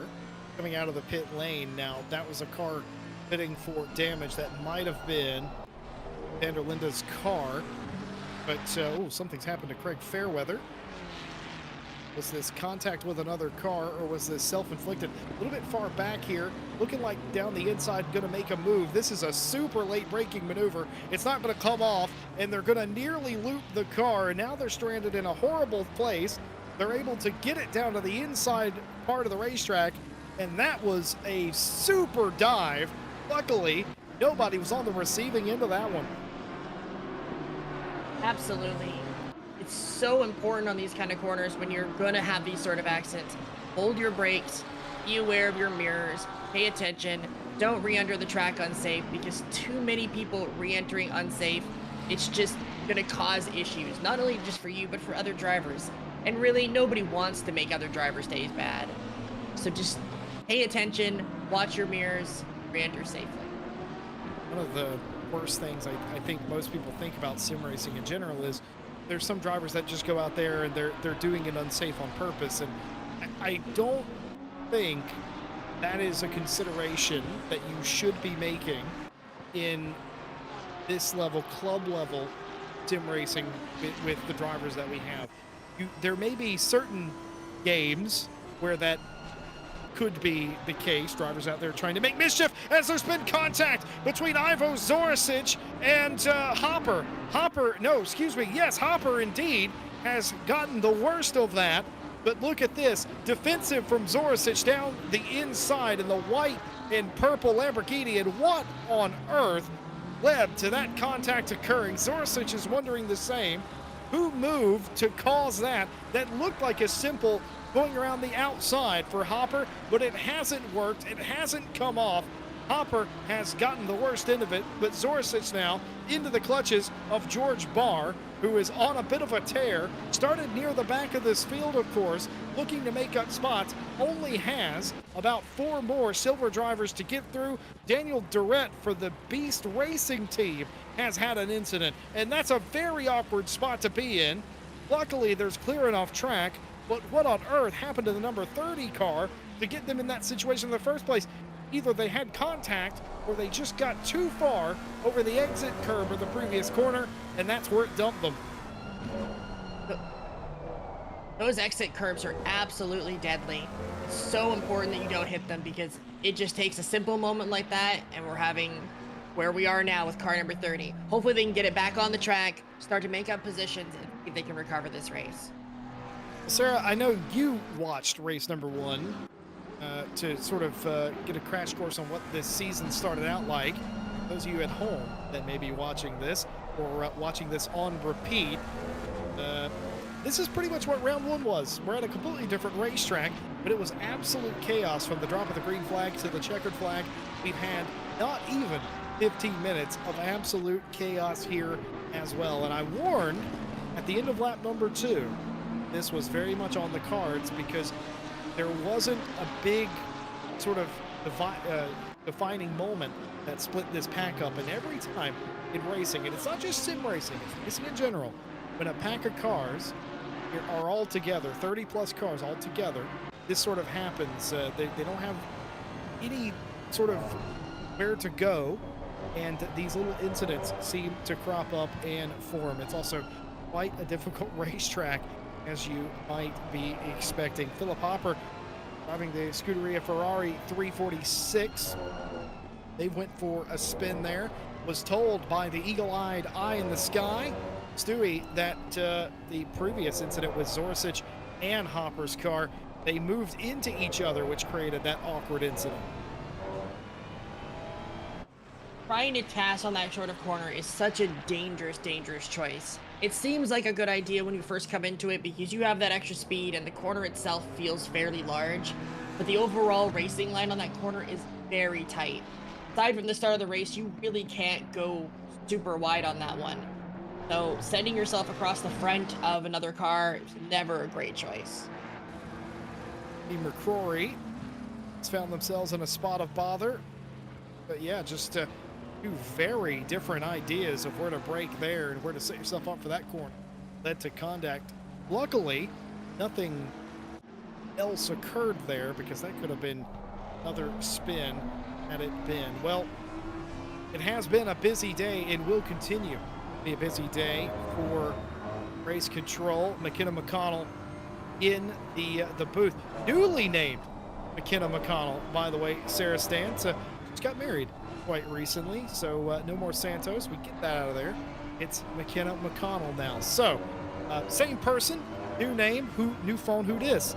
coming out of the pit lane. Now, that was a car bidding for damage that might have been Vander Linda's car, but oh, something's happened to Craig Fairweather. Was this contact with another car, or was this self-inflicted? A little bit far back here, looking like down the inside, gonna make a move. This is a super late braking maneuver. It's not gonna come off, and they're gonna nearly loop the car, and now they're stranded in a horrible place. They're able to get it down to the inside part of the racetrack, and that was a super dive. Luckily, nobody was on the receiving end of that one. Absolutely. It's so important on these kind of corners when you're going to have these sort of accidents. Hold your brakes, be aware of your mirrors, pay attention, don't re-enter the track unsafe, because too many people re-entering unsafe, it's just going to cause issues, not only just for you, but for other drivers. And really, nobody wants to make other drivers' days bad. So just pay attention, watch your mirrors, re-enter safely. One of the worst things I think most people think about sim racing in general is there's some drivers that just go out there and they're doing it unsafe on purpose, and I don't think that is a consideration that you should be making in this level, club level sim racing with the drivers that we have. There may be certain games where that could be the case. Drivers out there trying to make mischief as there's been contact between Ivo Zoricic and Hopper. Hopper indeed has gotten the worst of that. But look at this, defensive from Zoricic down the inside in the white and purple Lamborghini. And what on earth led to that contact occurring? Zoricic is wondering the same. Who moved to cause that? That looked like a simple going around the outside for Hopper, but it hasn't worked. It hasn't come off. Hopper has gotten the worst end of it, but Zoricic now into the clutches of George Barr, who is on a bit of a tear. Started near the back of this field, of course, looking to make up spots. Only has about 4 more silver drivers to get through. Daniel Durrett for the Beast Racing team has had an incident, and that's a very awkward spot to be in. Luckily, there's clear enough track, but what on earth happened to the number 30 car to get them in that situation in the first place? Either they had contact or they just got too far over the exit curb of the previous corner, and that's where it dumped them. Those exit curbs are absolutely deadly. It's so important that you don't hit them, because it just takes a simple moment like that, and we're having where we are now with car number 30. Hopefully they can get it back on the track, start to make up positions, and see if they can recover this race. Sarah, I know you watched race number 1 to sort of get a crash course on what this season started out like. Those of you at home that may be watching this or watching this on repeat, this is pretty much what round 1 was. We're at a completely different racetrack, but it was absolute chaos from the drop of the green flag to the checkered flag. We've had not even 15 minutes of absolute chaos here as well. And I warned at the end of lap number 2, this was very much on the cards, because there wasn't a big sort of defining moment that split this pack up. And every time in racing, and it's not just sim racing, it's racing in general, when a pack of cars are all together, 30 plus cars all together, this sort of happens. They don't have any sort of where to go, and these little incidents seem to crop up and form. It's also quite a difficult racetrack, as you might be expecting. Philip Hopper driving the Scuderia Ferrari 346. They went for a spin there. Was told by the eagle-eyed eye in the sky, Stewie, that the previous incident with Zoricic and Hopper's car they moved into each other, which created that awkward incident. Trying to pass on that shorter corner is such a dangerous, dangerous choice. It seems like a good idea when you first come into it because you have that extra speed and the corner itself feels fairly large, but the overall racing line on that corner is very tight. Aside from the start of the race, you really can't go super wide on that one. So sending yourself across the front of another car is never a great choice. The McCrory has found themselves in a spot of bother. But yeah, just two very different ideas of where to brake there and where to set yourself up for that corner led to contact. Luckily, nothing else occurred there because that could have been another spin had it been. Well, it has been a busy day and will continue to be a busy day for race control. McKenna McConnell in the booth. Newly named McKenna McConnell, by the way, Sarah Stantz. Just got married quite recently, so no more Santos. We get that out of there. It's McKenna McConnell now. So, same person, new name, new phone, who dis.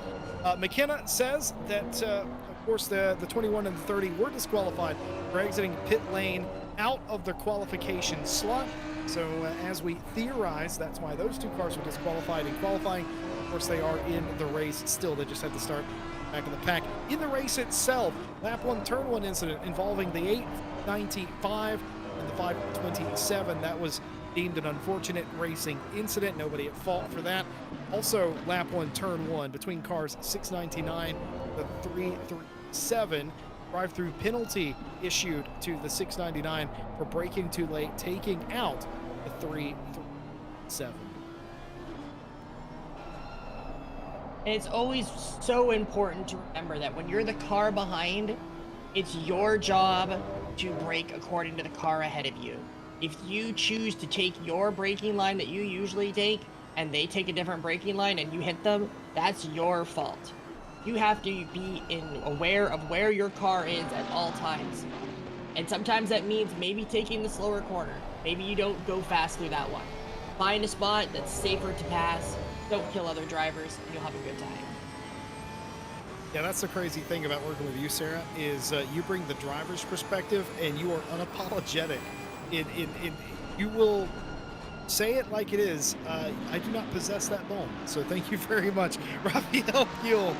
McKenna says that, of course, the 21 and the 30 were disqualified for exiting pit lane out of the qualification slot. So, as we theorize, that's why those two cars were disqualified in qualifying. Of course, they are in the race still. They just had to start back in the pack. In the race itself, lap 1, turn 1 incident involving the 895 and the 527. That was deemed an unfortunate racing incident. Nobody at fault for that. Also, lap 1, turn 1 between cars 699 the 337. Drive-through penalty issued to the 699 for braking too late, taking out the 337. And it's always so important to remember that when you're the car behind, it's your job to brake according to the car ahead of you. If you choose to take your braking line that you usually take and they take a different braking line and you hit them, that's your fault. You have to be aware of where your car is at all times. And sometimes that means maybe taking the slower corner. Maybe you don't go fast through that one. Find a spot that's safer to pass. Don't kill other drivers, and you'll have a good time. Yeah, that's the crazy thing about working with you, Sarah, is you bring the driver's perspective and you are unapologetic. You will say it like it is. I do not possess that bone, so thank you very much. Rafael Buell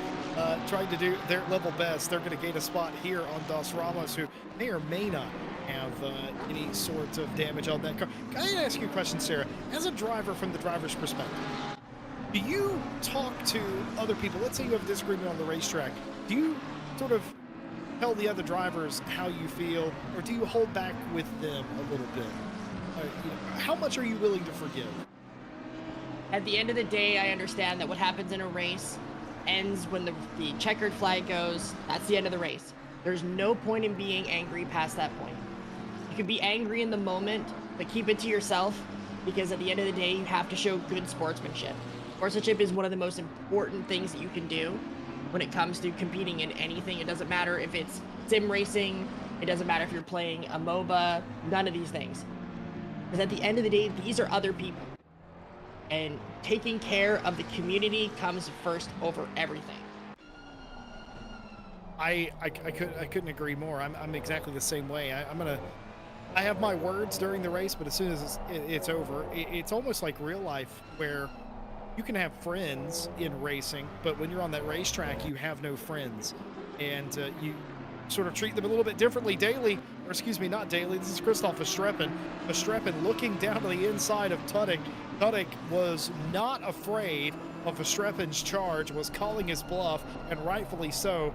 tried to do their level best. They're going to gain a spot here on Dos Ramos, who may or may not have any sort of damage on that car. Can I ask you a question, Sarah? As a driver, from the driver's perspective, do you talk to other people? Let's say you have a disagreement on the racetrack. Do you sort of tell the other drivers how you feel, or do you hold back with them a little bit? How much are you willing to forgive? At the end of the day, I understand that what happens in a race ends when the checkered flag goes. That's the end of the race. There's no point in being angry past that point. You can be angry in the moment, but keep it to yourself, because at the end of the day, you have to show good sportsmanship. Sportsmanship is one of the most important things that you can do when it comes to competing in anything. It doesn't matter if it's sim racing, it doesn't matter if you're playing a MOBA, none of these things. Because at the end of the day, these are other people. And taking care of the community comes first over everything. I couldn't agree more. I'm exactly the same way. I have my words during the race, but as soon as it's over, it's almost like real life, where you can have friends in racing, but when you're on that racetrack, you have no friends, and you sort of treat them a little bit differently daily, or excuse me, not daily. This is Christoph Verstappen. Verstappen looking down to the inside of Tudek. Tudek was not afraid of Verstappen's charge, was calling his bluff, and rightfully so.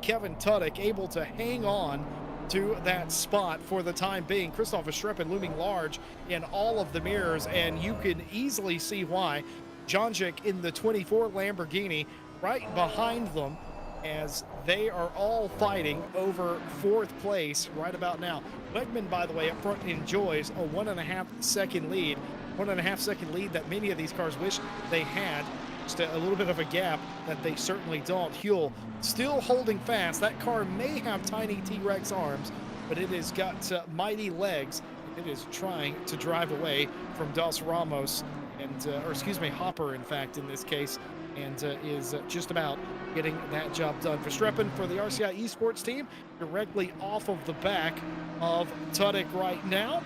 Kevin Tudek able to hang on to that spot for the time being. Christoph Verstappen looming large in all of the mirrors, and you can easily see why. Jonjic in the 24 Lamborghini right behind them, as they are all fighting over fourth place right about now. Wegman, by the way, up front enjoys a 1.5 second lead. 1.5 second lead that many of these cars wish they had. Just a little bit of a gap that they certainly don't. Huell still holding fast. That car may have tiny T-Rex arms, but it has got mighty legs. It is trying to drive away from Dos Ramos, and or excuse me, Hopper, in fact, in this case. and is just about getting that job done. Verstappen for the RCI Esports team, directly off of the back of Tudek right now.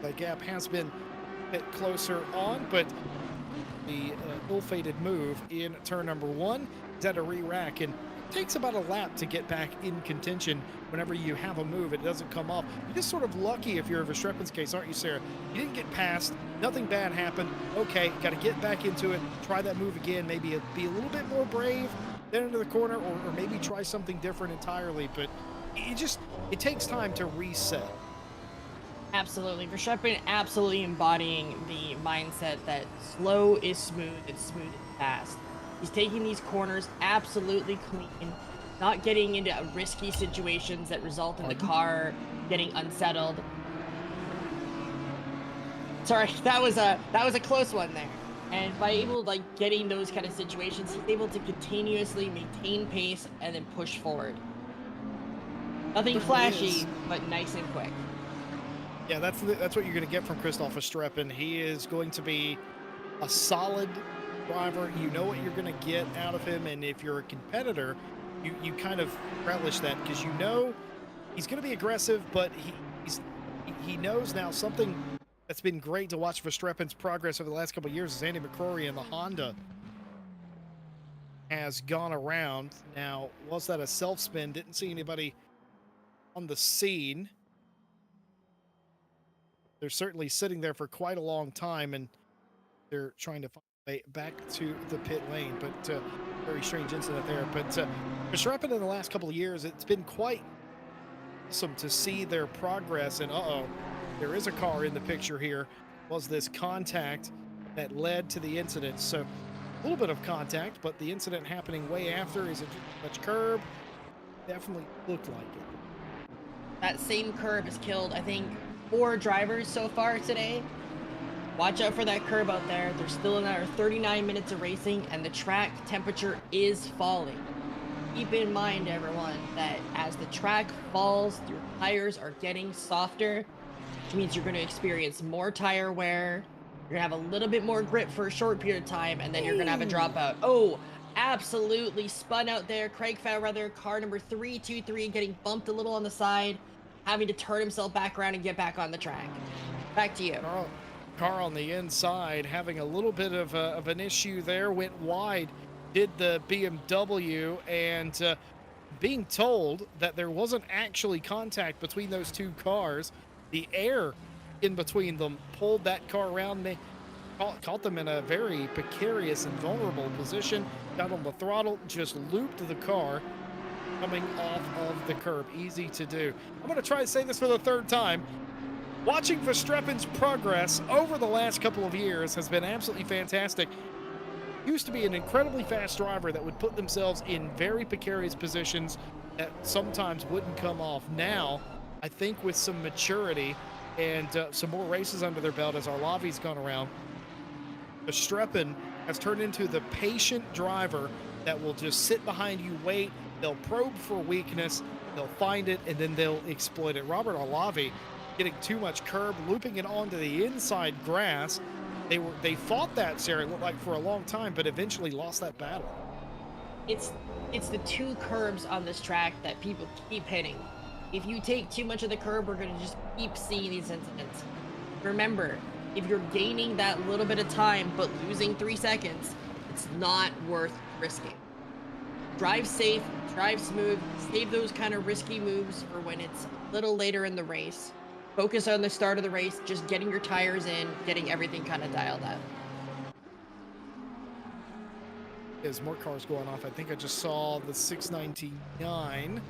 The gap has been a bit closer on, but the ill-fated move in turn number 1 is at a re-rack, and it takes about a lap to get back in contention. Whenever you have a move, it doesn't come off. You're just sort of lucky if you're Verstappen's case, aren't you, Sarah? You didn't get past, nothing bad happened. Okay, got to get back into it, try that move again, maybe be a little bit more brave, then into the corner, or maybe try something different entirely. But it takes time to reset. Absolutely. Verstappen absolutely embodying the mindset that slow is smooth and smooth is fast. He's taking these corners absolutely clean, not getting into risky situations that result in the car getting unsettled. Sorry, that was a close one there. And by getting those kind of situations, he's able to continuously maintain pace and then push forward. Nothing flashy, but nice and quick. Yeah, that's what you're going to get from Christoph Verstappen. He is going to be a solid driver. You know what you're going to get out of him, and if you're a competitor, you kind of relish that because you know he's going to be aggressive, but he knows now something that's been great to watch Verstappen's progress over the last couple of years is Andy McCrory and the Honda has gone around. Now, was that a self-spin? Didn't see anybody on the scene. They're certainly sitting there for quite a long time, and they're trying to find a way back to the pit lane. But very strange incident there. But Verstappen in the last couple of years, it's been quite awesome to see their progress. And there is a car in the picture here. Was this contact that led to the incident? So a little bit of contact, but the incident happening way after. Is it much curb? Definitely looked like it. That same curb has killed, I think, 4 drivers so far today. Watch out for that curb out there. There's still another 39 minutes of racing, and the track temperature is falling. Keep in mind, everyone, that as the track falls, your tires are getting softer, which means you're going to experience more tire wear. You're going to have a little bit more grip for a short period of time, and then you're going to have a dropout. Oh, absolutely spun out there. Craig Fairweather, car number 323, getting bumped a little on the side, having to turn himself back around and get back on the track. Back to you. Car on the inside having a little bit of an issue there. Went wide, did the BMW, and being told that there wasn't actually contact between those two cars. The air in between them pulled that car around. They caught them in a very precarious and vulnerable position. Got on the throttle, just looped the car coming off of the curb. Easy to do. I'm going to try to say this for the 3rd time. Watching Verstappen's progress over the last couple of years has been absolutely fantastic. Used to be an incredibly fast driver that would put themselves in very precarious positions that sometimes wouldn't come off. Now, I think with some maturity and some more races under their belt as Arlavi's gone around, Verstappen has turned into the patient driver that will just sit behind you, wait. They'll probe for weakness, they'll find it, and then they'll exploit it. Robert Arlavi getting too much curb, looping it onto the inside grass. They fought that, Sarah, it looked like, for a long time, but eventually lost that battle. It's the 2 curbs on this track that people keep hitting. If you take too much of the curb, we're going to just keep seeing these incidents. Remember, if you're gaining that little bit of time but losing 3 seconds, it's not worth risking. Drive safe, drive smooth, save those kind of risky moves for when it's a little later in the race. Focus on the start of the race, just getting your tires in, getting everything kind of dialed up. There's more cars going off. I think I just saw the 699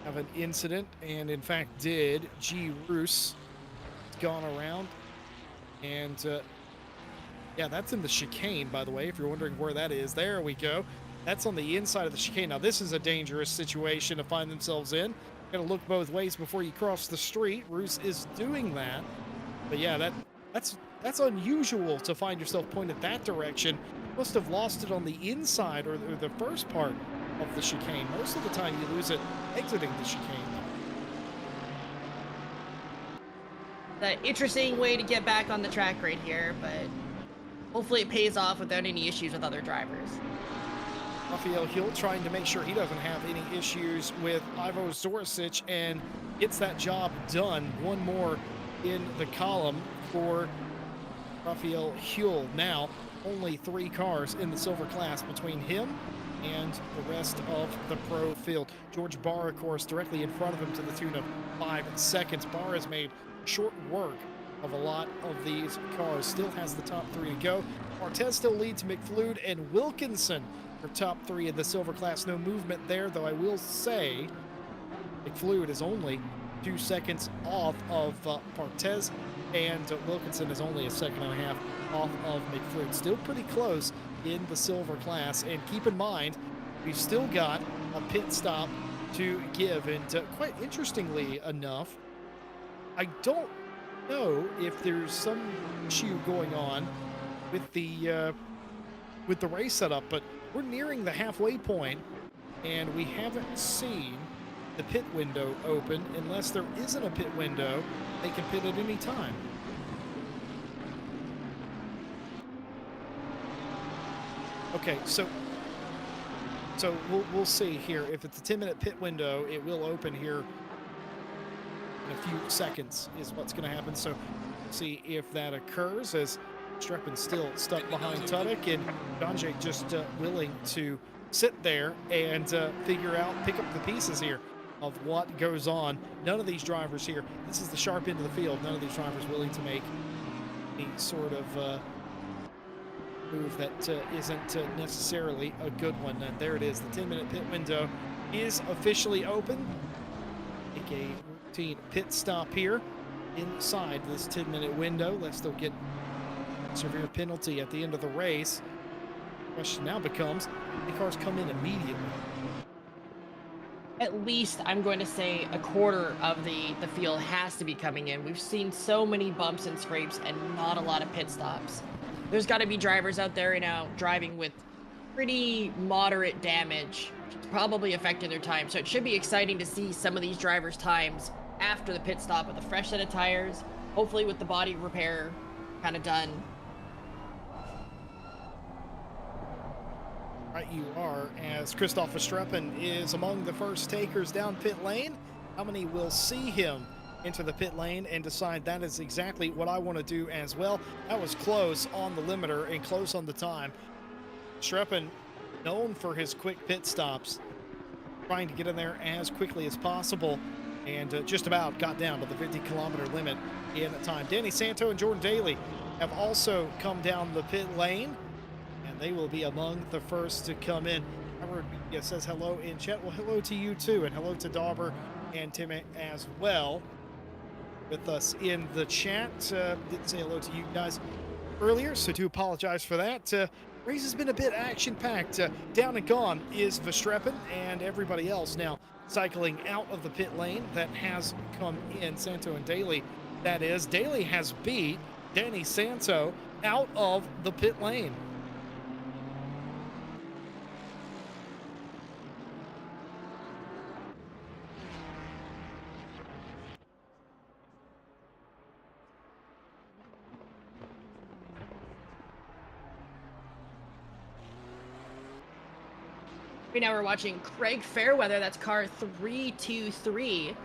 have an incident, and in fact did. G. Roos has gone around, and yeah, that's in the chicane, by the way, if you're wondering where that is. There we go. That's on the inside of the chicane. Now, this is a dangerous situation to find themselves in. Got to look both ways before you cross the street. Roos is doing that. But yeah, that's unusual to find yourself pointed that direction. Must have lost it on the inside or the first part of the chicane. Most of the time you lose it exiting the chicane. The interesting way to get back on the track right here, but Hopefully it pays off without any issues with other drivers. Rafael Hill trying to make sure he doesn't have any issues with Ivo Zoricic and gets that job done. One more in the column for Rafael Hill. Now, only 3 cars in the silver class between him and the rest of the pro field. George Barr, of course, directly in front of him to the tune of 5 seconds. Barr has made short work of a lot of these cars. Still has the top 3 to go. Marquez still leads McFlude and Wilkinson for top 3 in the silver class. No movement there, though I will say McFlude is only 2 seconds off of Marquez, and Wilkinson is only a second and a half off of McFlude. Still pretty close in the silver class, and keep in mind we've still got a pit stop to give. And quite interestingly enough, I don't know if there's some issue going on with the race setup, but we're nearing the halfway point and we haven't seen the pit window open. Unless there isn't a pit window, they can pit at any time. Okay, so we'll see here. If it's a 10-minute pit window, it will open here in a few seconds is what's going to happen. So see if that occurs, as Streppen's still stuck behind Tudek, and Donjay just willing to sit there and pick up the pieces here of what goes on. None of these drivers here, this is the sharp end of the field, none of these drivers willing to make any sort of move that isn't necessarily a good one. And there it is, the 10-minute pit window is officially open. Make a routine pit stop here inside this 10-minute window, lest they'll get severe penalty at the end of the race. The question now becomes, the cars come in immediately. At least I'm going to say a quarter of the field has to be coming in. We've seen so many bumps and scrapes and not a lot of pit stops. There's got to be drivers out there right now driving with pretty moderate damage, probably affecting their time. So it should be exciting to see some of these drivers' times after the pit stop with a fresh set of tires, hopefully with the body repair kind of done. Right, you are, as Christoph Verstappen is among the first takers down pit lane. How many will see him into the pit lane and decide that is exactly what I want to do as well? That was close on the limiter and close on the time. Verstappen, known for his quick pit stops, trying to get in there as quickly as possible, and just about got down to the 50-kilometer limit in time. Danny Santo and Jordan Daly have also come down the pit lane, and they will be among the first to come in. Howard says hello in chat. Well, hello to you too, and hello to Dauber and Tim as well with us in the chat. Didn't say hello to you guys earlier, so do apologize for that. Race has been a bit action-packed. Down and gone is Verstappen and everybody else now cycling out of the pit lane that has come in. Santo and Daly, that is. Daly has beat Danny Santo out of the pit lane. Right now we're watching Craig Fairweather, that's car 323,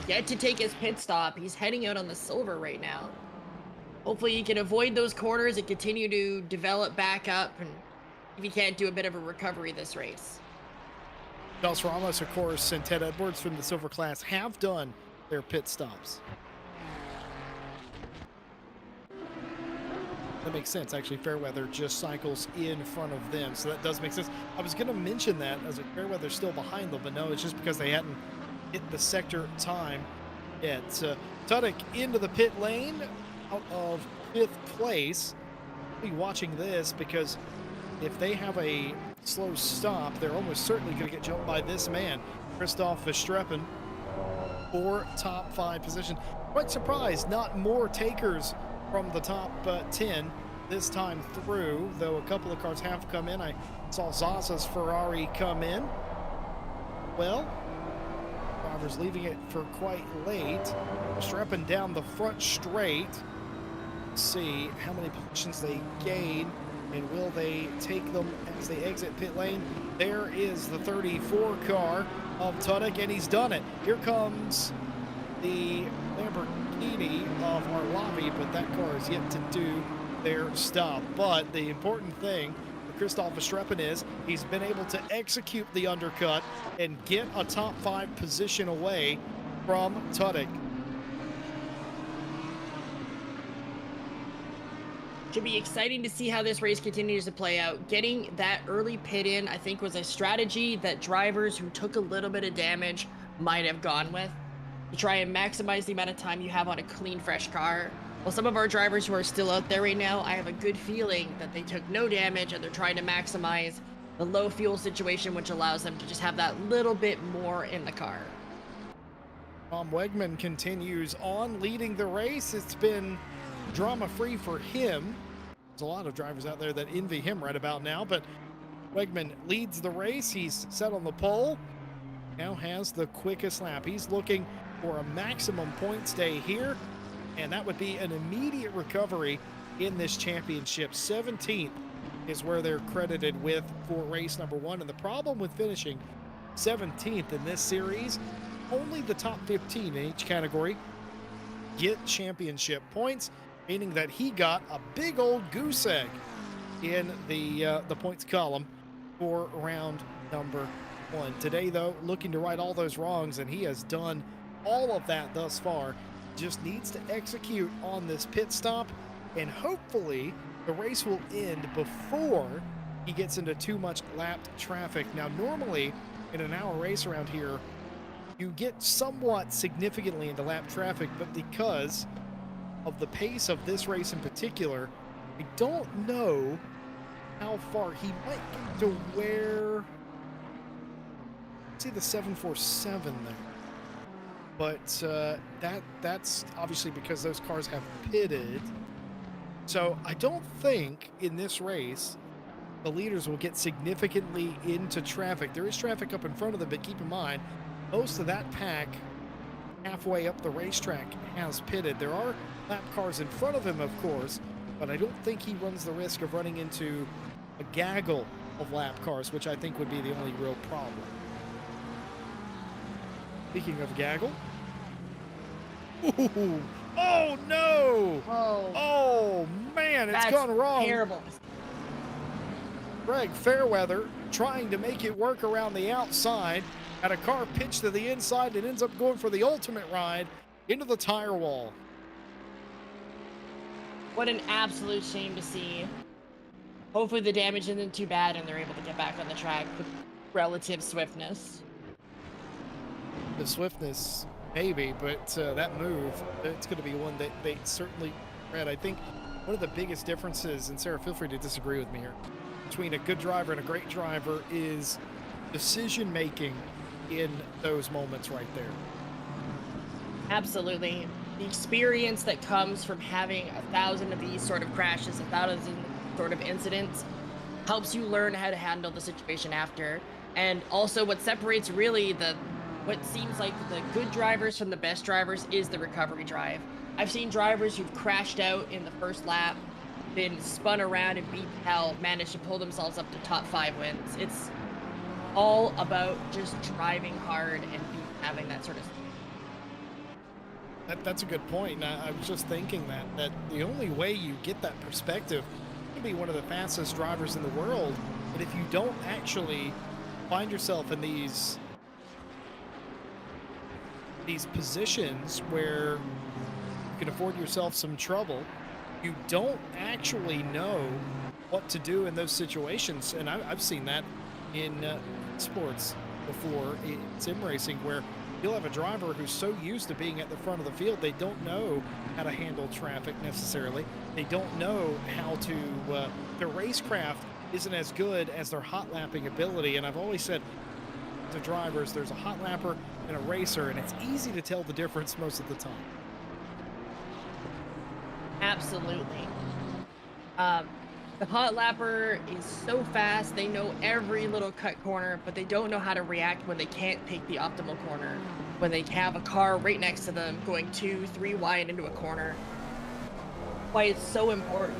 yet to take his pit stop. He's heading out on the silver right now. Hopefully he can avoid those corners and continue to develop back up, and if he can't, do a bit of a recovery this race. Dos Ramos, of course, and Ted Edwards from the silver class have done their pit stops. That makes sense. Actually, Fairweather just cycles in front of them, so that does make sense. I was going to mention that as a Fairweather's still behind them, but no, it's just because they hadn't hit the sector time yet. Tudek into the pit lane out of 5th place. I'll be watching this because if they have a slow stop, they're almost certainly going to get jumped by this man, Christoph Verstappen, for top 5 position. Quite surprised, not more takers from the top 10 this time through, though a couple of cars have come in. I saw Zaza's Ferrari come in. Well, drivers leaving it for quite late. Strapping down the front straight. See how many positions they gain, and will they take them as they exit pit lane. There is the 34 car of Tudek, and he's done it. Here comes the Lamborghini of Arlavi, but that car is yet to do their stop. But the important thing for Christoph Verstappen is he's been able to execute the undercut and get a top 5 position away from Tudek. Should be exciting to see how this race continues to play out. Getting that early pit in, I think, was a strategy that drivers who took a little bit of damage might have gone with to try and maximize the amount of time you have on a clean, fresh car. While some of our drivers who are still out there right now, I have a good feeling that they took no damage and they're trying to maximize the low fuel situation, which allows them to just have that little bit more in the car. Tom Wegman continues on leading the race. It's been drama-free for him. There's a lot of drivers out there that envy him right about now, but Wegman leads the race. He's set on the pole, now has the quickest lap. He's looking for a maximum points day here, and that would be an immediate recovery in this championship. 17th is where they're credited with for race number 1, and the problem with finishing 17th in this series, only the top 15 in each category get championship points, meaning that he got a big old goose egg in the points column for round number 1. Today, though, looking to right all those wrongs, and he has done all of that thus far. Just needs to execute on this pit stop, and hopefully the race will end before he gets into too much lapped traffic. Now, normally in an hour race around here, you get somewhat significantly into lap traffic, but because of the pace of this race in particular, I don't know how far he might get to where, see the 747 there. But that's obviously because those cars have pitted. So I don't think in this race the leaders will get significantly into traffic. There is traffic up in front of them, but keep in mind, most of that pack halfway up the racetrack has pitted. There are lap cars in front of him, of course, but I don't think he runs the risk of running into a gaggle of lap cars, which I think would be the only real problem. Speaking of gaggle. Ooh, oh no! Oh man, it's gone wrong. Terrible. Greg Fairweather trying to make it work around the outside, had a car pitched to the inside and ends up going for the ultimate ride into the tire wall. What an absolute shame to see. Hopefully the damage isn't too bad and they're able to get back on the track with relative swiftness. The swiftness, maybe, but that move, it's going to be one that they certainly read. I think one of the biggest differences, and Sarah, feel free to disagree with me here, between a good driver and a great driver is decision-making in those moments right there. Absolutely. The experience that comes from having 1,000 of these sort of crashes, 1,000 sort of incidents, helps you learn how to handle the situation after. And also what separates really what seems like the good drivers from the best drivers is the recovery drive. I've seen drivers who've crashed out in the first lap, been spun around and beat hell, managed to pull themselves up to top 5 wins. It's all about just driving hard and having that sort of. That's a good point. And I was just thinking that the only way you get that perspective, you can be one of the fastest drivers in the world, but if you don't actually find yourself in these positions where you can afford yourself some trouble, you don't actually know what to do in those situations. And I've seen that in sports before, in sim racing, where you'll have a driver who's so used to being at the front of the field, they don't know how to handle traffic necessarily. They don't know how to, their racecraft isn't as good as their hot lapping ability. And I've always said to drivers, there's a hot lapper and a racer, and it's easy to tell the difference most of the time. Absolutely. The hot lapper is so fast, they know every little cut corner, but they don't know how to react when they can't pick the optimal corner, when they have a car right next to them going 2-3 wide into a corner. why it's so important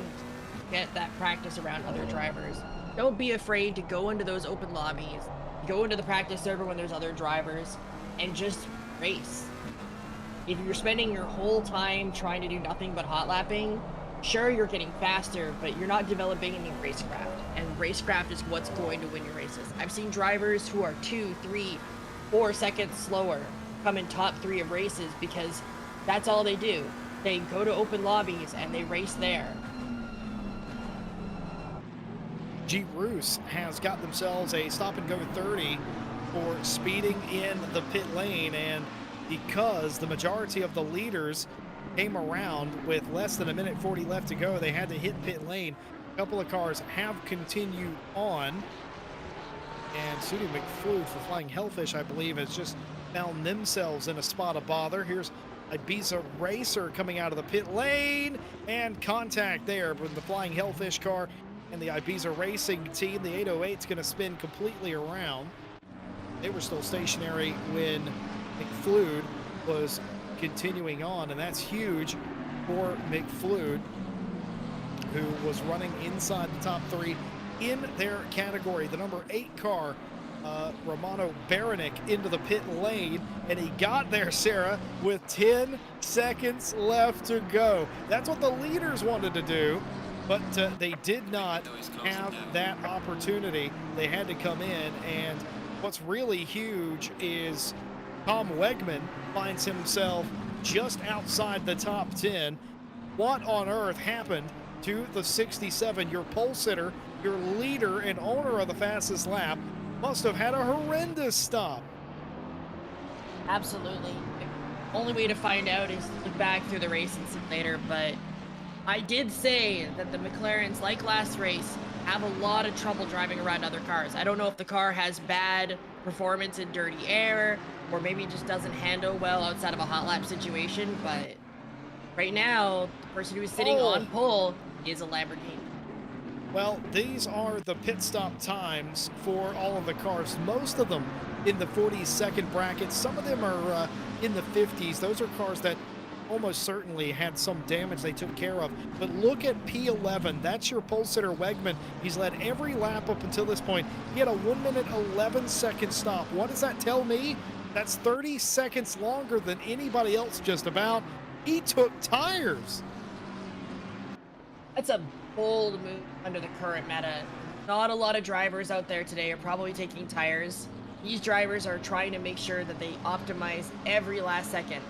to get that practice around other drivers. Don't be afraid to go into those open lobbies, go into the practice server when there's other drivers, and just race. If you're spending your whole time trying to do nothing but hot lapping, sure, you're getting faster, but you're not developing any racecraft. And racecraft is what's going to win your races. I've seen drivers who are 2, 3, 4 seconds slower come in top 3 of races because that's all they do. They go to open lobbies and they race there. G. Roos has got themselves a stop and go 30 for speeding in the pit lane, and because the majority of the leaders came around with less than a minute 40 left to go, they had to hit pit lane. A couple of cars have continued on, and Sudi McFlew for Flying Hellfish, I believe, has just found themselves in a spot of bother. Here's Ibiza Racer coming out of the pit lane, and contact there with the Flying Hellfish car and the Ibiza Racing team. The 808 is going to spin completely around. They were still stationary when McFlew was continuing on, and that's huge for McFlew, who was running inside the top 3 in their category. The number 8 car, Romano Baranek, into the pit lane, and he got there, Sarah, with 10 seconds left to go. That's what the leaders wanted to do, but they did not have that opportunity. They had to come in, and what's really huge is Tom Wegman finds himself just outside the top 10. What on earth happened to the 67? Your pole sitter, your leader and owner of the fastest lap, must have had a horrendous stop. Absolutely. The only way to find out is to look back through the race and see later, but I did say that the McLarens, like last race, have a lot of trouble driving around other cars. I don't know if the car has bad performance in dirty air, or maybe it just doesn't handle well outside of a hot lap situation, but right now, the person who is sitting on pole is a Lamborghini. Well, these are the pit stop times for all of the cars, most of them in the 40-second bracket. Some of them are in the 50s. Those are cars that almost certainly had some damage they took care of. But look at P11. That's your pole sitter Wegman. He's led every lap up until this point. He had a 1 minute 11-second stop. What does that tell me? That's 30 seconds longer than anybody else just about. He took tires. That's a bold move under the current meta. Not a lot of drivers out there today are probably taking tires. These drivers are trying to make sure that they optimize every last second.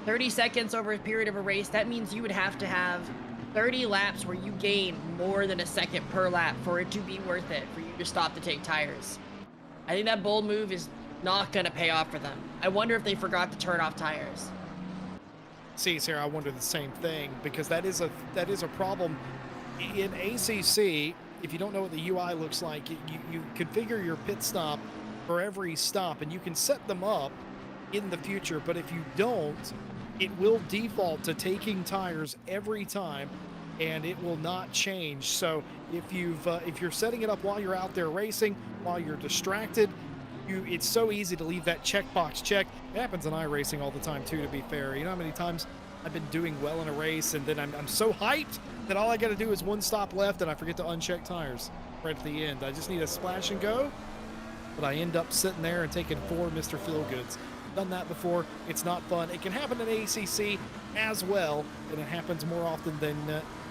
30 seconds over a period of a race, that means you would have to have 30 laps where you gain more than a second per lap for it to be worth it for you to stop to take tires. I think that bold move is not going to pay off for them. I wonder if they forgot to turn off tires. See, Sarah, I wonder the same thing, because that is a problem in ACC. If you don't know what the UI looks like, you configure your pit stop for every stop, and you can set them up in the future, but if you don't, it will default to taking tires every time, and it will not change. So if you're setting it up while you're out there racing, while you're distracted, it's so easy to leave that checkbox checked. It happens in iRacing all the time too, to be fair. You know how many times I've been doing well in a race, and then I'm so hyped that all I got to do is one stop left, and I forget to uncheck tires right at the end. I just need a splash and go, but I end up sitting there and taking 4 Mr. Feelgoods. Done that before. It's not fun. It can happen in ACC as well, and it happens more often than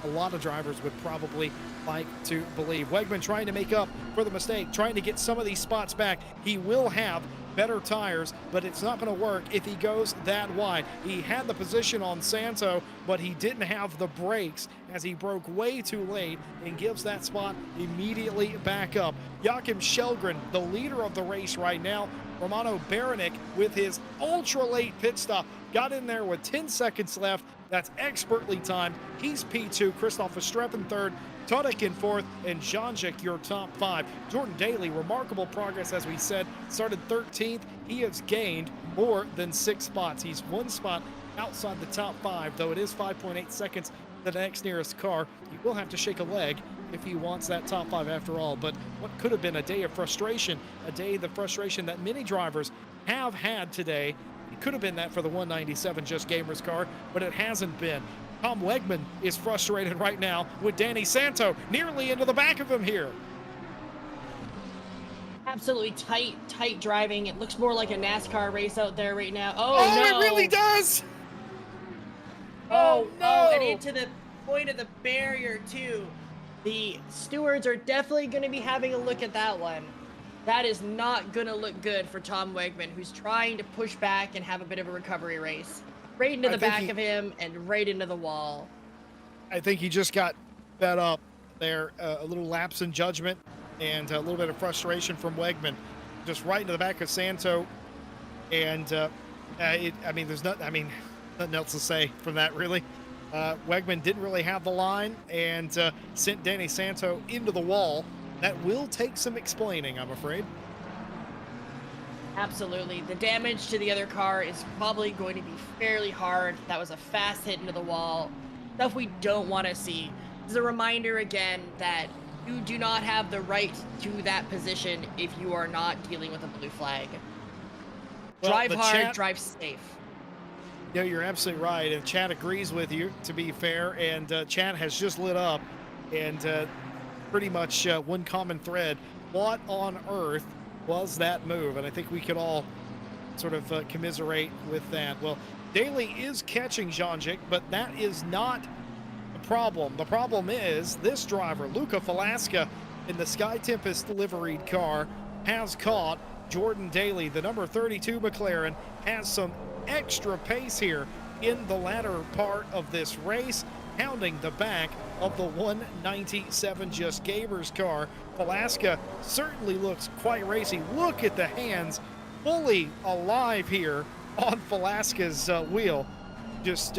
a lot of drivers would probably like to believe. Wegman trying to make up for the mistake, trying to get some of these spots back. He will have better tires, but it's not going to work if he goes that wide. He had the position on Santo, but he didn't have the brakes as he broke way too late and gives that spot immediately back up. Joachim Shelgren, the leader of the race right now. Romano Baranek with his ultra late pit stop got in there with 10 seconds left. That's expertly timed. He's P2, Christoph Streppen third, Todek in fourth, and Janjic your top 5. Jordan Daly, remarkable progress, as we said, started 13th. He has gained more than 6 spots. He's 1 spot outside the top 5, though it is 5.8 seconds to the next nearest car. He will have to shake a leg if he wants that top 5 after all. But what could have been a day of frustration, the frustration that many drivers have had today. It could have been that for the 197 Just Gamers car, but it hasn't been. Tom Wegman is frustrated right now with Danny Santo nearly into the back of him here. Absolutely tight driving. It looks more like a NASCAR race out there right now. Oh, Oh, it really no. does! Oh, And no! into the point of the barrier, too. The stewards are definitely going to be having a look at that one. That is not going to look good for Tom Wegman, who's trying to push back and have a bit of a recovery race. Right into the back of him and right into the wall. I think he just got fed up there. A little lapse in judgment and a little bit of frustration from Wegman. Just right into the back of Santo. And, there's nothing else to say from that, really. Wegman didn't really have the line and sent Danny Santo into the wall. That will take some explaining, I'm afraid. Absolutely. The damage to the other car is probably going to be fairly hard. That was a fast hit into the wall. Stuff we don't want to see. This is a reminder again that you do not have the right to that position if you are not dealing with a blue flag. Well, drive hard, drive safe. Yeah, you're absolutely right, and Chad agrees with you, to be fair, and Chad has just lit up, and pretty much one common thread. What on earth was that move? And I think we could all sort of commiserate with that. Well, Daly is catching Janjic, but that is not the problem. The problem is this driver, Luca Falasca, in the Sky Tempest liveried car, has caught Jordan Daly. The number 32 McLaren has some extra pace here in the latter part of this race, hounding the back of the 197 Just Gamers car. Falasca certainly looks quite racy. Look at the hands, fully alive here on Falasca's wheel. Just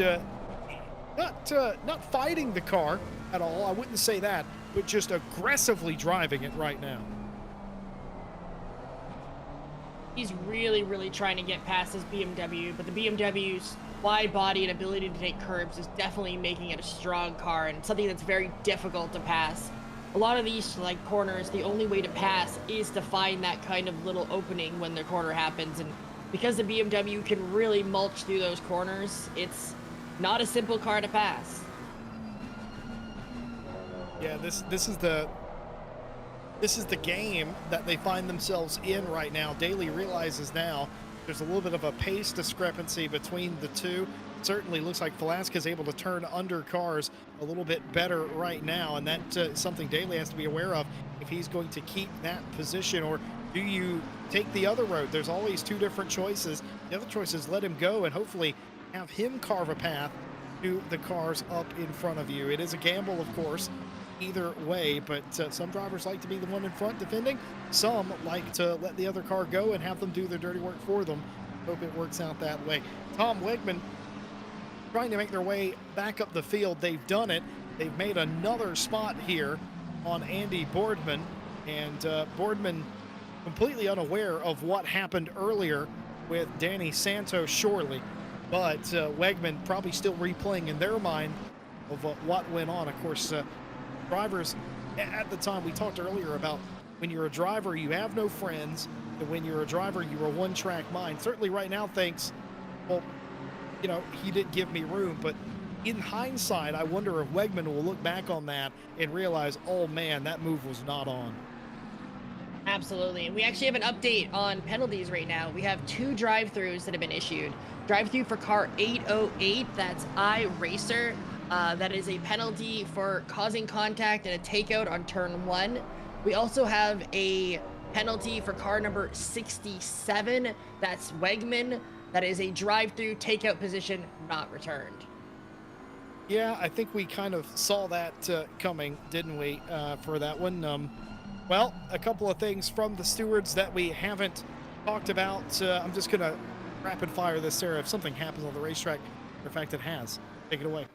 not fighting the car at all, I wouldn't say that, but just aggressively driving it right now. He's really trying to get past his BMW, but the BMW's wide body and ability to take curbs is definitely making it a strong car and something that's very difficult to pass. A lot of these corners, the only way to pass is to find that kind of little opening when the corner happens, and because the BMW can really mulch through those corners, it's not a simple car to pass. Yeah, this is the game that they find themselves in right now. Daly realizes now there's a little bit of a pace discrepancy between the two. Certainly looks like Falasca is able to turn under cars a little bit better right now, and that's something Daly has to be aware of if he's going to keep that position. Or do you take the other road? There's always two different choices. The other choice is let him go and hopefully have him carve a path to the cars up in front of you. It is a gamble, of course, either way, but some drivers like to be the one in front defending. Some like to let the other car go and have them do their dirty work for them. Hope it works out that way. Tom Wegman trying to make their way back up the field. They've done it. They've made another spot here on Andy Boardman, and Boardman completely unaware of what happened earlier with Danny Santos, surely, but Wegman probably still replaying in their mind of what went on. Of course, drivers at the time, we talked earlier about when you're a driver, you have no friends, and when you're a driver, you're a one-track mind. Certainly right now, thinks, well, you know, he didn't give me room, but in hindsight, I wonder if Wegman will look back on that and realize, oh man, that move was not on. Absolutely. And we actually have an update on penalties right now. We have 2 drive-throughs that have been issued. Drive-through for car 808, that's iRacer. That is a penalty for causing contact and a takeout on turn 1. We also have a penalty for car number 67. That's Wegman. That is a drive-through takeout position not returned. Yeah, I think we kind of saw that coming, didn't we, for that one? Well, a couple of things from the stewards that we haven't talked about. I'm just going to rapid fire this, Sarah. If something happens on the racetrack, in fact, it has. Take it away.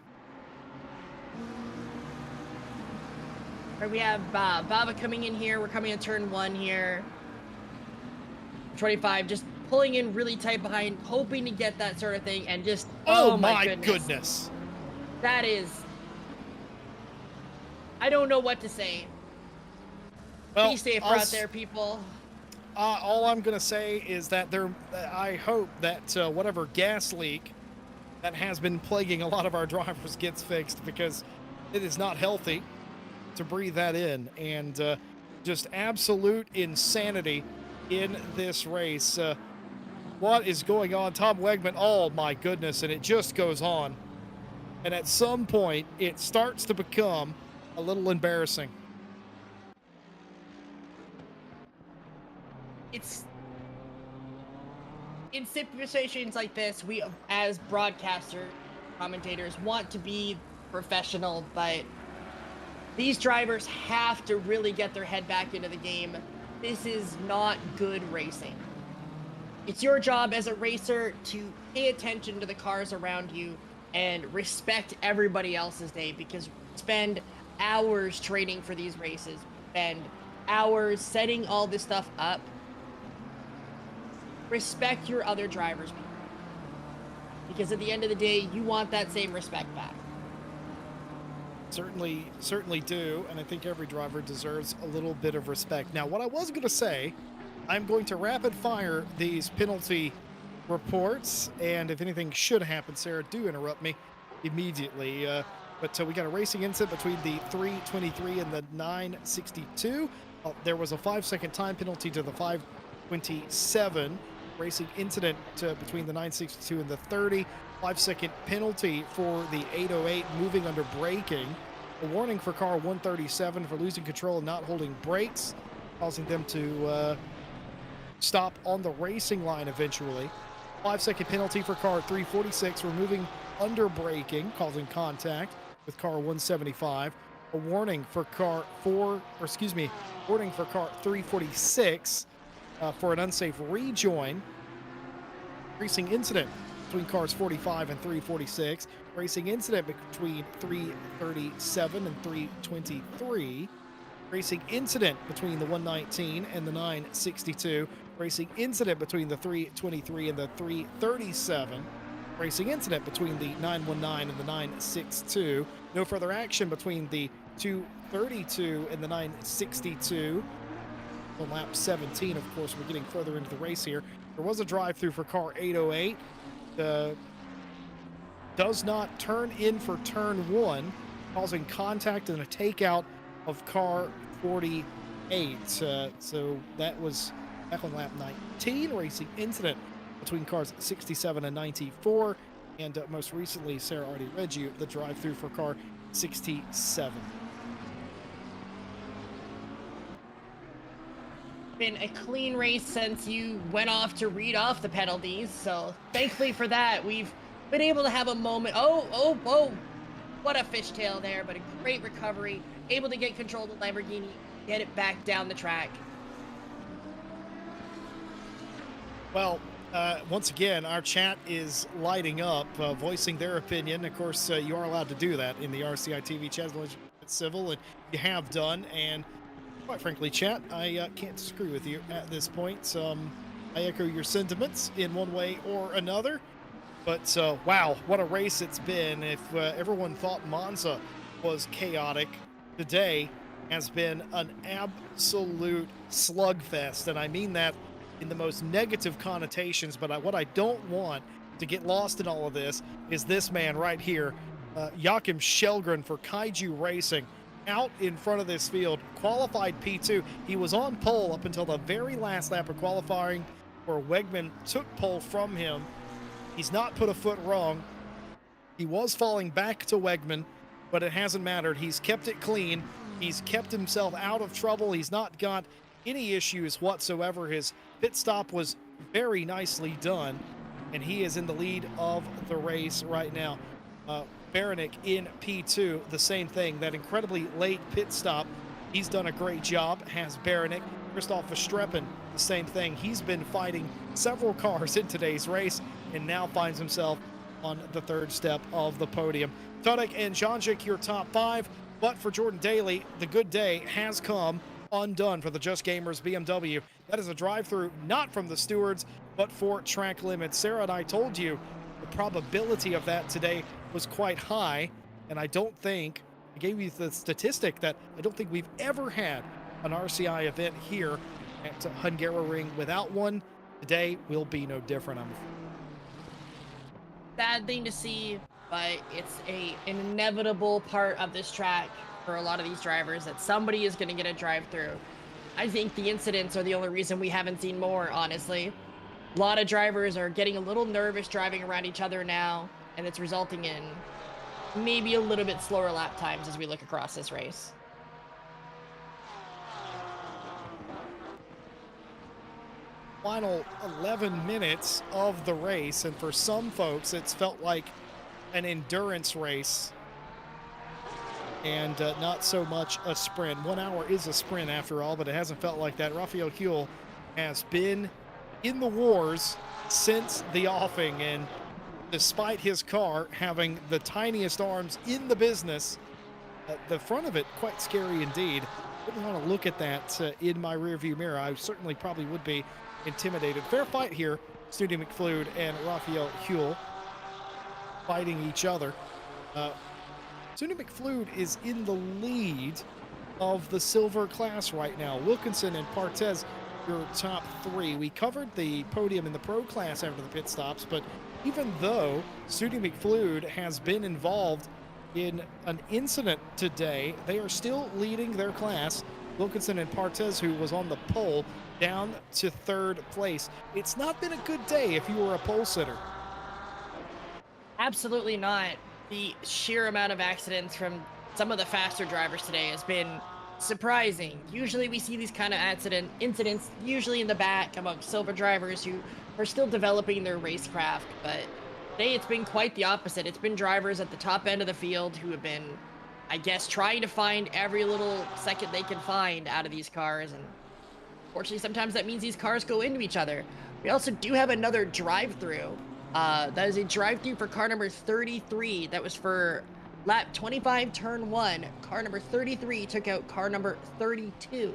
All right, we have Baba coming in here. We're coming in turn 1 here. 25, just pulling in really tight behind, hoping to get that sort of thing, and just, oh my goodness. That is, I don't know what to say. Well, be safer out there, people. All I'm going to say is that I hope that whatever gas leak that has been plaguing a lot of our drivers gets fixed, because it is not healthy to breathe that in. And just absolute insanity in this race. What is going on? Tom Wegman, oh my goodness, and it just goes on. And at some point, it starts to become a little embarrassing. It's in situations like this, we as broadcasters, commentators want to be professional, but these drivers have to really get their head back into the game. This is not good racing. It's your job as a racer to pay attention to the cars around you and respect everybody else's day, because we spend hours training for these races, spend hours setting all this stuff up. Respect your other drivers, because at the end of the day, you want that same respect back. Certainly do, and I think every driver deserves a little bit of respect. Now, what I was going to say, I'm going to rapid fire these penalty reports, and if anything should happen, Sarah, do interrupt me immediately. But we got a racing incident between the 323 and the 962. There was a 5-second time penalty to the 527. Racing incident between the 962 and the 30. 5-second penalty for the 808 moving under braking. A warning for car 137 for losing control and not holding brakes, causing them to stop on the racing line eventually. 5-second penalty for car 346 for moving under braking, causing contact with car 175. A warning for car 346 for an unsafe rejoin. Racing incident between cars 45 and 346. Racing incident between 337 and 323. Racing incident between the 119 and the 962. Racing incident between the 323 and the 337. Racing incident between the 919 and the 962. No further action between the 232 and the 962. On lap 17, of course, we're getting further into the race here. There was a drive-through for car 808. Does not turn in for turn 1, causing contact and a takeout of car 48. So that was back on lap 19. Racing incident between cars 67 and 94. And most recently, Sarah already read you the drive-through for car 67. Been a clean race since you went off to read off the penalties, so thankfully for that, we've been able to have a moment. Oh, what a fishtail there, but a great recovery, able to get control of the Lamborghini, get it back down the track. Well, once again, our chat is lighting up, voicing their opinion. Of course, you are allowed to do that in the RCI TV chat, as long as it's civil, and you have done. And quite frankly, chat, I can't disagree with you at this point. I echo your sentiments in one way or another. But wow, what a race it's been. If everyone thought Monza was chaotic, today has been an absolute slugfest. And I mean that in the most negative connotations. But what I don't want to get lost in all of this is this man right here, Joachim Shelgren for Kaiju Racing, out in front of this field, qualified P2. He was on pole up until the very last lap of qualifying, where Wegman took pole from him. He's not put a foot wrong. He was falling back to Wegman, but it hasn't mattered. He's kept it clean. He's kept himself out of trouble. He's not got any issues whatsoever. His pit stop was very nicely done, and he is in the lead of the race right now. Baranek in P2, the same thing. That incredibly late pit stop, he's done a great job, has Baranek. Christoph Verstappen, the same thing. He's been fighting several cars in today's race and now finds himself on the third step of the podium. Todek and Janjic, your top 5, but for Jordan Daly, the good day has come undone for the Just Gamers BMW. That is a drive-through not from the stewards, but for track limits. Sarah and I told you the probability of that today was quite high, and I gave you the statistic that I don't think we've ever had an RCI event here at Hungaroring without one. Today will be no different, I'm afraid. sad thing to see, but it's an inevitable part of this track for a lot of these drivers that somebody is going to get a drive through. I think the incidents are the only reason we haven't seen more, honestly. A lot of drivers are getting a little nervous driving around each other now, and it's resulting in maybe a little bit slower lap times as we look across this race. Final 11 minutes of the race, and for some folks, it's felt like an endurance race and not so much a sprint. 1 hour is a sprint after all, but it hasn't felt like that. Rafael Huel has been in the wars since the offing, and despite his car having the tiniest arms in the business, the front of it quite scary indeed. Wouldn't want to look at that in my rearview mirror. I certainly probably would be intimidated. Fair fight here. Snooty McFlude and Rafael Huel fighting each other. Snooty McFlude is in the lead of the silver class right now. Wilkinson and Partez, your top three. We covered the podium in the pro class after the pit stops, but even though Snooty McFlude has been involved in an incident today, they are still leading their class. Wilkinson and Partez, who was on the pole, down to third place. It's not been a good day if you were a pole sitter. Absolutely not. The sheer amount of accidents from some of the faster drivers today has been surprising. Usually we see these kind of incidents usually in the back among silver drivers who are still developing their racecraft, but today it's been quite the opposite. It's been drivers at the top end of the field who have been, I guess, trying to find every little second they can find out of these cars, and unfortunately sometimes that means these cars go into each other. We also do have another drive-through. That is a drive-through for car number 33. That was for lap 25, turn 1. Car number 33 took out car number 32.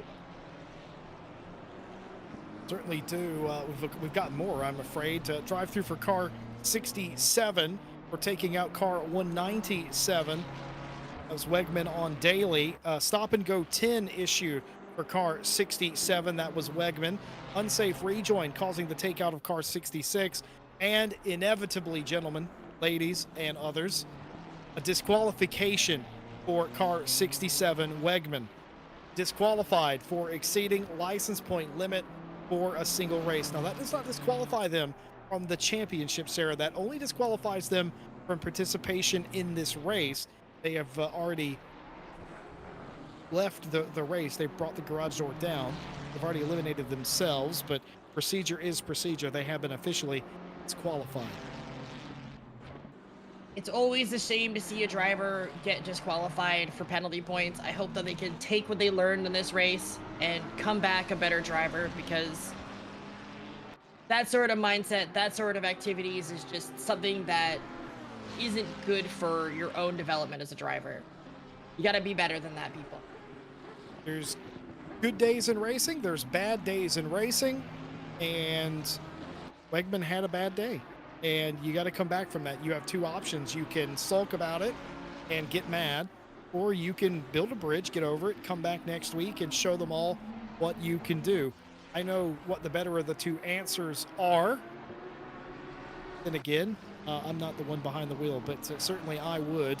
Certainly do. We've got more, I'm afraid. Drive-through for car 67. We're taking out car 197. That was Wegman on daily. Stop-and-go 10 issued for car 67. That was Wegman. Unsafe rejoin causing the takeout of car 66. And inevitably, gentlemen, ladies, and others, a disqualification for car 67, Wegman. Disqualified for exceeding license point limit for a single race. Now, that does not disqualify them from the championship, Sarah. That only disqualifies them from participation in this race. They have already left the race. They've brought the garage door down. They've already eliminated themselves, but procedure is procedure. They have been officially disqualified. It's always a shame to see a driver get disqualified for penalty points. I hope that they can take what they learned in this race and come back a better driver, because that sort of mindset, that sort of activities is just something that isn't good for your own development as a driver. You got to be better than that, people. There's good days in racing, there's bad days in racing, and Wegman had a bad day, and you got to come back from that. You have two options. You can sulk about it and get mad, or you can build a bridge, get over it, come back next week and show them all what you can do. I know what the better of the two answers are. Then again, I'm not the one behind the wheel, but certainly I would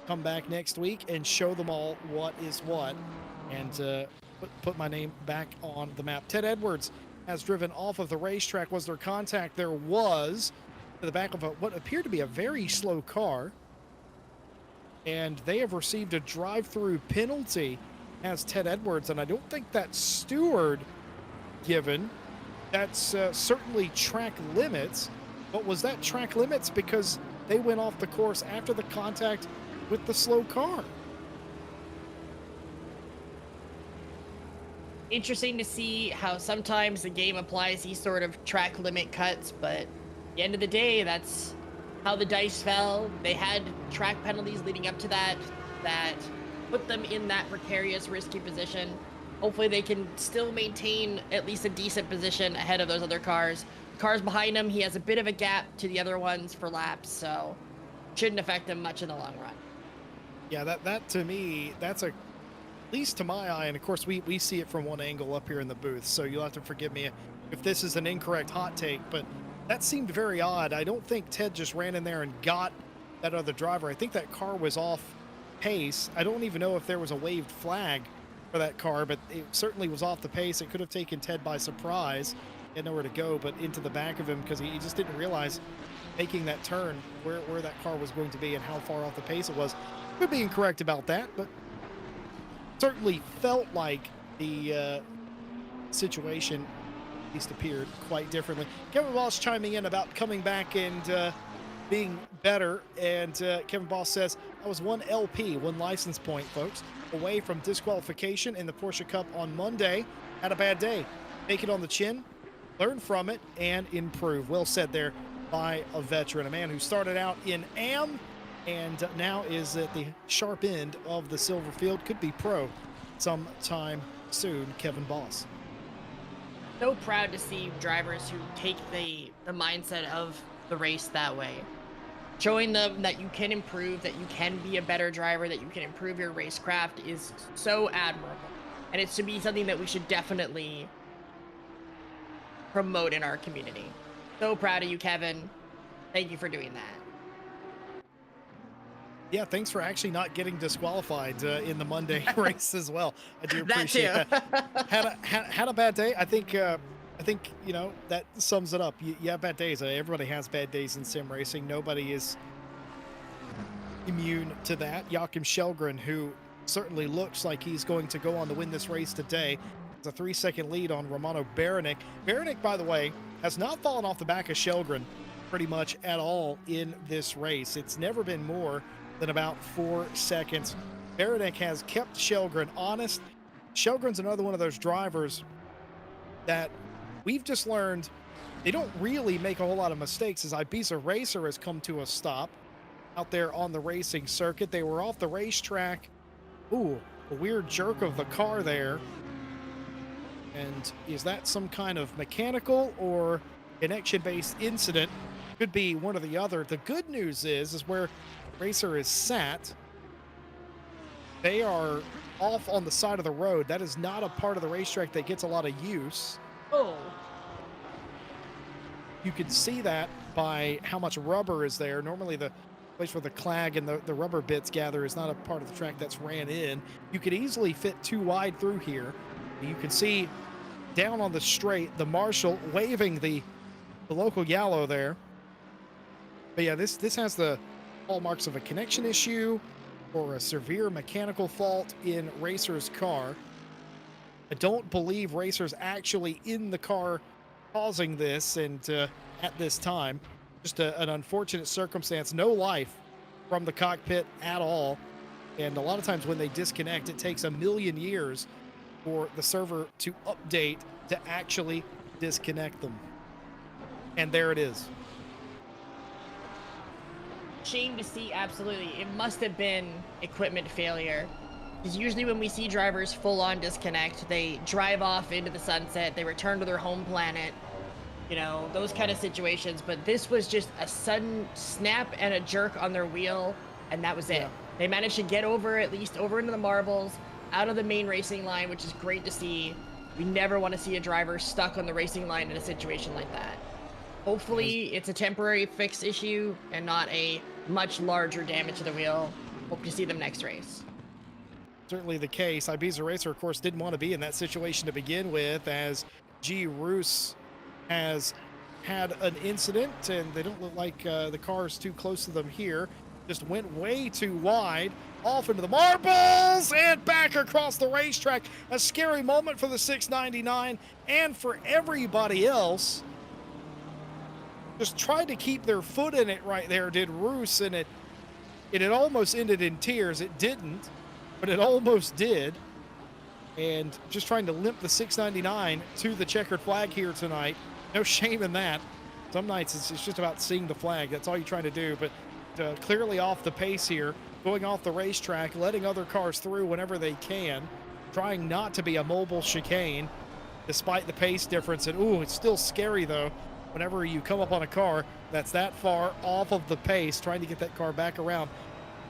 come back next week and show them all what is what, and put my name back on the map. Ted Edwards has driven off of the racetrack. Was there contact? There was, to the back of what appeared to be a very slow car, and they have received a drive-through penalty as Ted Edwards, and I don't think that's steward given. That's certainly track limits, but was that track limits because they went off the course after the contact with the slow car? Interesting to see how sometimes the game applies these sort of track limit cuts, but at the end of the day, that's how the dice fell. They had track penalties leading up to that put them in that precarious, risky position. Hopefully they can still maintain at least a decent position ahead of those other cars. The cars behind him, he has a bit of a gap to the other ones for laps, so shouldn't affect him much in the long run. Yeah, that to me, that's at least to my eye, and of course we see it from one angle up here in the booth, so you'll have to forgive me if this is an incorrect hot take, but That seemed very odd. I don't think Ted just ran in there and got that other driver. I think that car was off pace. I don't even know if there was a waved flag for that car, but it certainly was off the pace. It could have taken Ted by surprise. He had nowhere to go but into the back of him because he just didn't realize making that turn where that car was going to be and how far off the pace it was. Could be incorrect about that, but certainly felt like the situation at least appeared quite differently. Kevin Boss chiming in about coming back and being better, and Kevin Boss says, I was one LP, one license point, folks, away from disqualification in the Porsche Cup on Monday. Had a bad day. Take it on the chin, learn from it, and improve. Well said there by a veteran, a man who started out in AM and now is at the sharp end of the silver field. Could be pro sometime soon, Kevin Boss. So proud to see drivers who take the mindset of the race that way. Showing them that you can improve, that you can be a better driver, that you can improve your racecraft is so admirable. And it should be something that we should definitely promote in our community. So proud of you, Kevin. Thank you for doing that. Yeah, thanks for actually not getting disqualified in the Monday race as well. I do appreciate that. Had a bad day. I think you know that sums it up. You have bad days. Everybody has bad days in sim racing. Nobody is immune to that. Joachim Shelgren, who certainly looks like he's going to go on to win this race today, has a 3-second lead on Romano Baranek. Baranek, by the way, has not fallen off the back of Shelgren pretty much at all in this race. It's never been more than about 4 seconds. Baranek has kept Shelgren honest. Shelgren's another one of those drivers that we've just learned they don't really make a whole lot of mistakes, as Ibiza Racer has come to a stop out there on the racing circuit. They were off the racetrack. Ooh, a weird jerk of the car there. And is that some kind of mechanical or connection-based incident? Could be one or the other. The good news is where Racer is sat, they are off on the side of the road. That is not a part of the racetrack that gets a lot of use. Oh. You can see that by how much rubber is there. Normally the place where the clag and the rubber bits gather is not a part of the track that's ran in. You could easily fit too wide through here. You can see down on the straight, the marshal waving the local yellow there. But yeah, this has the hallmarks of a connection issue or a severe mechanical fault in Racer's car. I don't believe Racer's actually in the car causing this, and at this time, just an unfortunate circumstance. No life from the cockpit at all, and a lot of times when they disconnect, it takes a million years for the server to update to actually disconnect them. And there it is. Shame to see, absolutely. It must have been equipment failure. Because usually when we see drivers full-on disconnect, they drive off into the sunset, they return to their home planet, you know, those kind of situations. But this was just a sudden snap and a jerk on their wheel, and that was it. Yeah. They managed to get over, at least over into the marbles, out of the main racing line, which is great to see. We never want to see a driver stuck on the racing line in a situation like that. Hopefully it's a temporary fix issue and not a much larger damage to the wheel. Hope to see them next race. Certainly the case. Ibiza Racer, of course, didn't want to be in that situation to begin with, as G. Roos has had an incident, and they don't look like the car is too close to them here. Just went way too wide, off into the marbles, and back across the racetrack. A scary moment for the 699 and for everybody else. Just tried to keep their foot in it right there, did Roos, and it had almost ended in tears. It didn't, but it almost did. And just trying to limp the 699 to the checkered flag here tonight. No shame in that. Some nights it's just about seeing the flag. That's all you're trying to do. But clearly off the pace here, going off the racetrack, letting other cars through whenever they can, trying not to be a mobile chicane despite the pace difference. And ooh, it's still scary though whenever you come up on a car that's that far off of the pace, trying to get that car back around.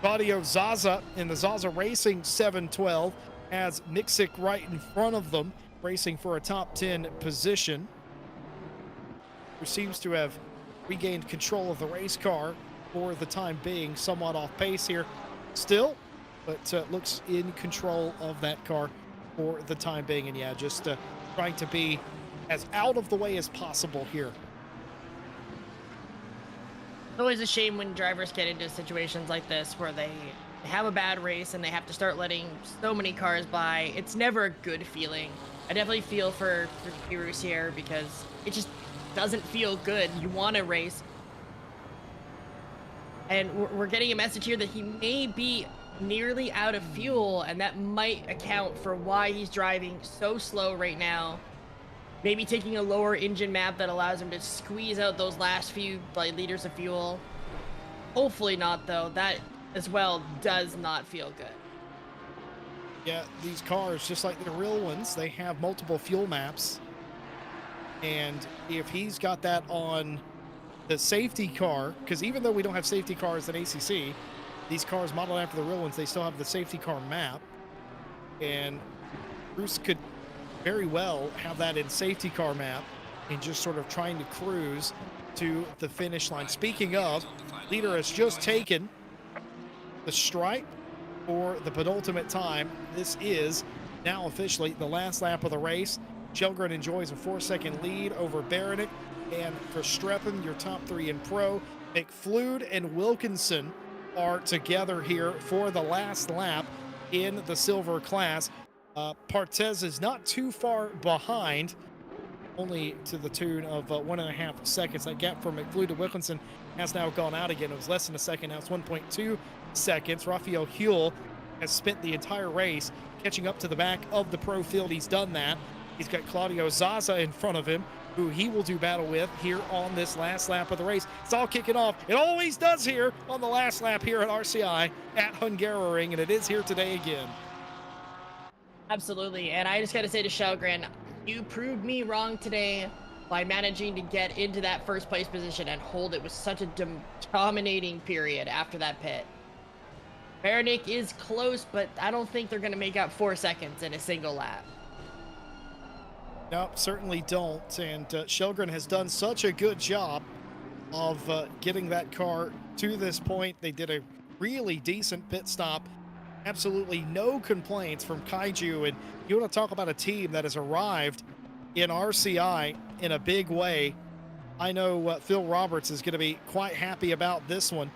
Claudio Zaza in the Zaza Racing 712 has Miksic right in front of them, racing for a top 10 position. who seems to have regained control of the race car for the time being, somewhat off pace here still, but looks in control of that car for the time being. And yeah, just trying to be as out of the way as possible here. It's always a shame when drivers get into situations like this where they have a bad race and they have to start letting so many cars by. It's never a good feeling. I definitely feel for Kyrus here because it just doesn't feel good. You want to race. And we're getting a message here that he may be nearly out of fuel, and that might account for why he's driving so slow right now. Maybe taking a lower engine map that allows him to squeeze out those last few liters of fuel. Hopefully not, though. That as well does not feel good. Yeah, these cars, just like the real ones, they have multiple fuel maps. And if he's got that on the safety car, because even though we don't have safety cars in ACC, these cars modeled after the real ones, they still have the safety car map. And Bruce could very well have that in safety car map and just sort of trying to cruise to the finish line. Speaking of, leader has just taken the stripe for the penultimate time. This is now officially the last lap of the race. Shelgren enjoys a 4-second lead over Baranek and Verstappen, your top three in pro. McFlood and Wilkinson are together here for the last lap in the silver class. Partez is not too far behind, only to the tune of 1.5 seconds. That gap from McFlew to Wilkinson has now gone out again. It was less than a second. Now it's 1.2 seconds. Rafael Huel has spent the entire race catching up to the back of the pro field. He's done that. He's got Claudio Zaza in front of him, who he will do battle with here on this last lap of the race. It's all kicking off. It always does here on the last lap here at RCI at Hungaroring, and it is here today again. Absolutely, and I just got to say to Shelgren, you proved me wrong today by managing to get into that first place position and hold it with such a dominating period after that pit. Baranek is close, but I don't think they're going to make up 4 seconds in a single lap. No, certainly don't. And Shelgren has done such a good job of getting that car to this point. They did a really decent pit stop. Absolutely no complaints from Kaiju. And you want to talk about a team that has arrived in RCI in a big way. I know Phil Roberts is going to be quite happy about this one.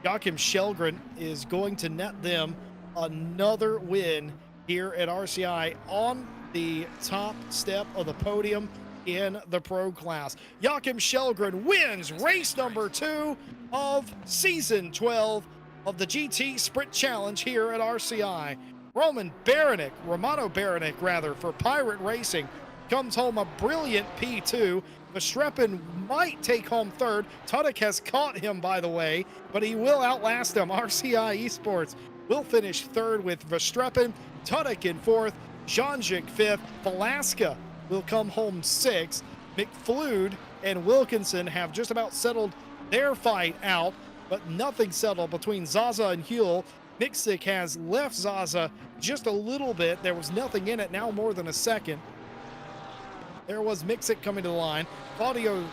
Joachim Shelgren is going to net them another win here at RCI on the top step of the podium in the pro class. Joachim Shelgren wins race number 2 of season 12 of the GT Sprint Challenge here at RCI. Romano Baranek, for Pirate Racing, comes home a brilliant P2. Verstappen might take home third. Tudek has caught him, by the way, but he will outlast him. RCI Esports will finish third with Verstappen, Tudek in fourth, Janjic fifth. Velasca will come home sixth. McFlood and Wilkinson have just about settled their fight out, but nothing settled between Zaza and Huel. Mixic has left Zaza just a little bit. There was nothing in it, now more than a second. There was Mixic coming to the line. Claudio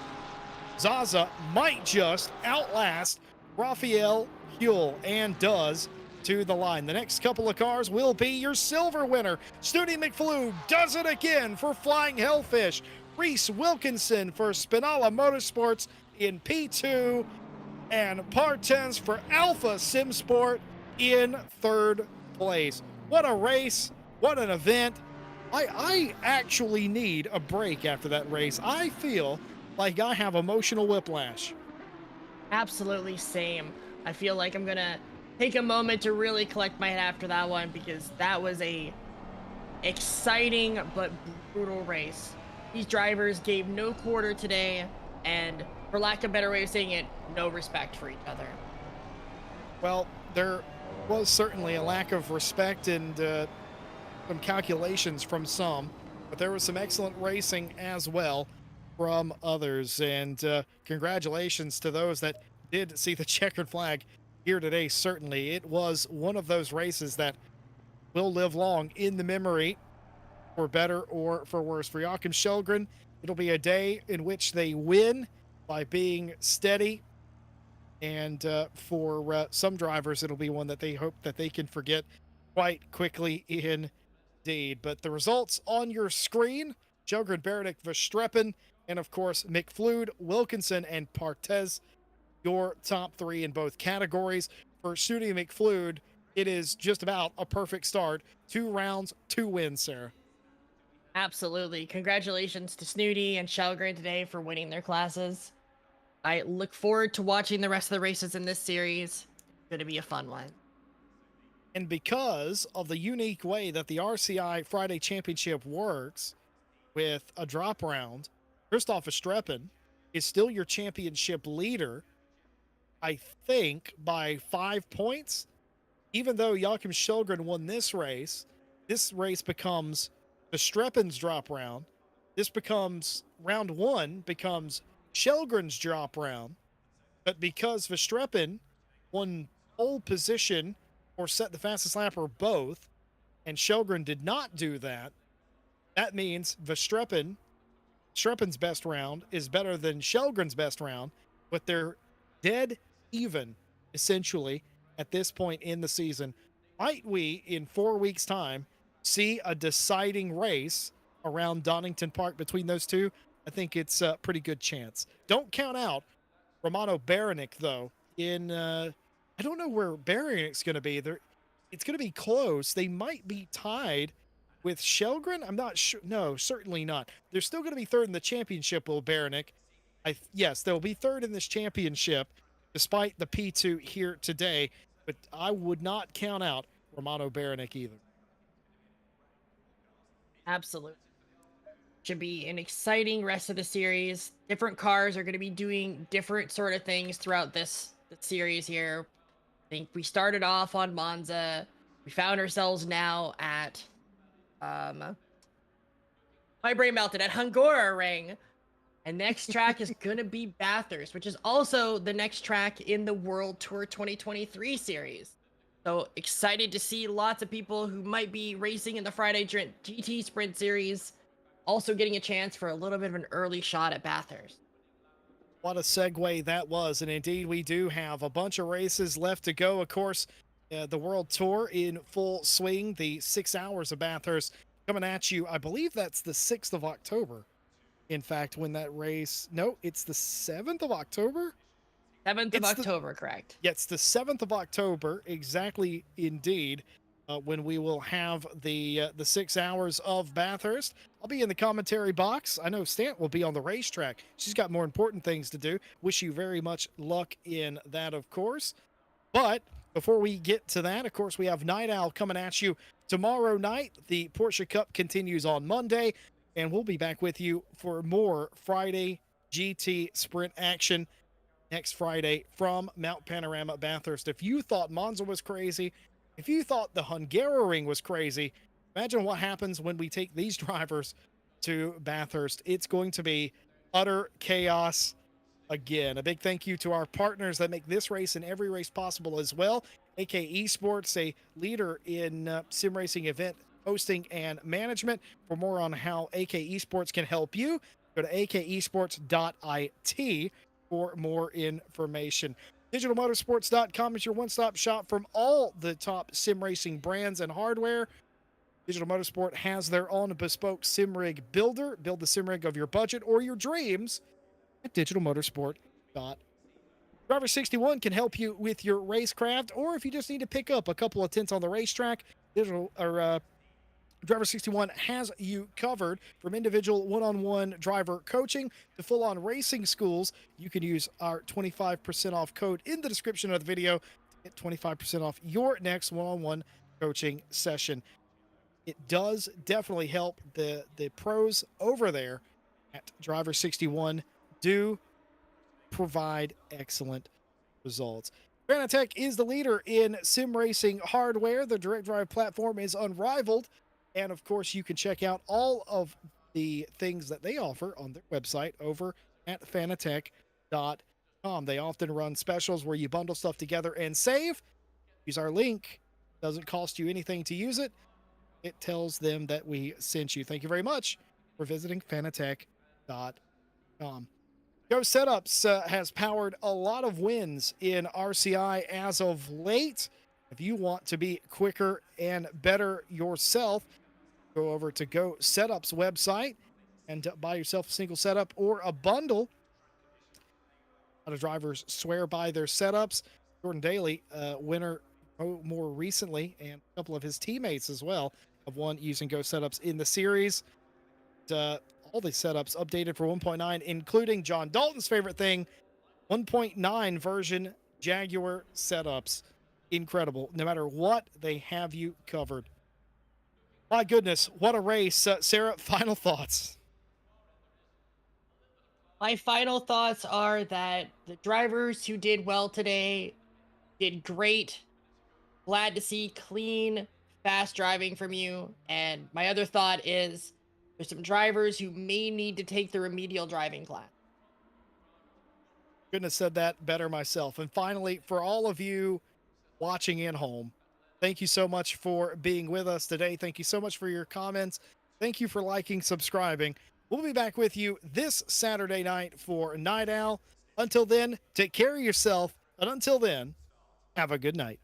Zaza might just outlast Rafael Huel, and does, to the line. The next couple of cars will be your silver winner. Snooty McFlew does it again for Flying Hellfish. Reese Wilkinson for Spinala Motorsports in P2. And Partens for Alpha Simsport in third place. What a race. What an event. I actually need a break after that race. I feel like I have emotional whiplash. Absolutely same. I feel like I'm going to take a moment to really collect my head after that one, because that was a exciting but brutal race. These drivers gave no quarter today, and for lack of a better way of saying it, no respect for each other. Well, there was certainly a lack of respect and some calculations from some, but there was some excellent racing as well from others. And congratulations to those that did see the checkered flag here today. Certainly, it was one of those races that will live long in the memory, for better or for worse. For Joachim Shelgren, It'll be a day in which they win by being steady. And for some drivers, it'll be one that they hope that they can forget quite quickly indeed. But the results on your screen, Jogren, Berenick, Verstappen, and of course, McFlude, Wilkinson, and Partez, your top three in both categories. For Snooty McFlude, it is just about a perfect start. 2 rounds, 2 wins, Sarah. Absolutely. Congratulations to Snooty and Shelgren today for winning their classes. I look forward to watching the rest of the races in this series. It's going to be a fun one. And because of the unique way that the RCI Friday Championship works with a drop round, Christoph Verstappen is still your championship leader, I think, by 5 points. Even though Joachim Shelgren won this race becomes Verstappen's drop round. This becomes round one, becomes Shelgren's drop round. But because Verstappen won pole position or set the fastest lap or both, and Shelgren did not do that, that means Verstappen's best round is better than Shelgren's best round, but they're dead even, essentially, at this point in the season. Might we, in 4 weeks' time, see a deciding race around Donington Park between those two? I think it's a pretty good chance. Don't count out Romano Berenick, though. I don't know where Berenick's going to be. It's going to be close. They might be tied with Shelgren. I'm not sure. No, certainly not. They're still going to be third in the championship, will Berenick. Yes, they'll be third in this championship, despite the P2 here today. But I would not count out Romano Berenick either. Absolutely. Should be an exciting rest of the series. Different cars are going to be doing different sort of things throughout this series here. I think we started off on Monza. We found ourselves now at my brain melted at Hungaroring. And next track is going to be Bathurst, which is also the next track in the World Tour 2023 series. So excited to see lots of people who might be racing in the Friday GT Sprint Series also getting a chance for a little bit of an early shot at Bathurst. What a segue that was. And indeed, we do have a bunch of races left to go. Of course, the World Tour in full swing, the 6 hours of Bathurst coming at you. I believe that's the 6th of October. In fact, when that race, no, it's the 7th of October. 7th of October, correct. Yeah, it's the 7th of October, exactly indeed, when we will have the 6 hours of Bathurst. I'll be in the commentary box. I know Stant will be on the racetrack. She's got more important things to do. Wish you very much luck in that, of course. But before we get to that, of course, we have Night Owl coming at you tomorrow night. The Porsche Cup continues on Monday, and we'll be back with you for more Friday GT Sprint action next Friday from Mount Panorama Bathurst. If you thought Monza was crazy, if you thought the Hungaroring was crazy, imagine what happens when we take these drivers to Bathurst. It's going to be utter chaos again. A big thank you to our partners that make this race and every race possible as well. AK Esports, a leader in sim racing event hosting and management. For more on how AK Esports can help you, go to akesports.it for more information. DigitalMotorsports.com is your one-stop shop from all the top sim racing brands and hardware. Digital Motorsport has their own bespoke sim rig builder. Build the sim rig of your budget or your dreams at digitalmotorsport.com. Driver 61 can help you with your racecraft, or if you just need to pick up a couple of tints on the racetrack, Driver 61 has you covered. From individual one-on-one driver coaching to full-on racing schools. You can use our 25% off code in the description of the video to get 25% off your next one-on-one coaching session. It does definitely help. The pros over there at Driver 61 do provide excellent results. Fanatec is the leader in sim racing hardware. The direct drive platform is unrivaled. And of course, you can check out all of the things that they offer on their website over at fanatec.com. They often run specials where you bundle stuff together and save. Use our link. Doesn't cost you anything to use it. It tells them that we sent you. Thank you very much for visiting fanatec.com. Go Setups has powered a lot of wins in RCI as of late. If you want to be quicker and better yourself, go over to Go Setups website and buy yourself a single setup or a bundle. A lot of drivers swear by their setups. Jordan Daly, winner more recently, and a couple of his teammates as well have won using Go Setups in the series. All the setups updated for 1.9, including John Dalton's favorite thing, 1.9 version Jaguar setups. Incredible. No matter what, they have you covered. My goodness, what a race. Sarah, final thoughts. My final thoughts are that the drivers who did well today did great. Glad to see clean, fast driving from you. And my other thought is there's some drivers who may need to take the remedial driving class. Couldn't have said that better myself. And finally, for all of you watching in home, thank you so much for being with us today. Thank you so much for your comments. Thank you for liking, subscribing. We'll be back with you this Saturday night for Night Owl. Until then, take care of yourself. And until then, have a good night.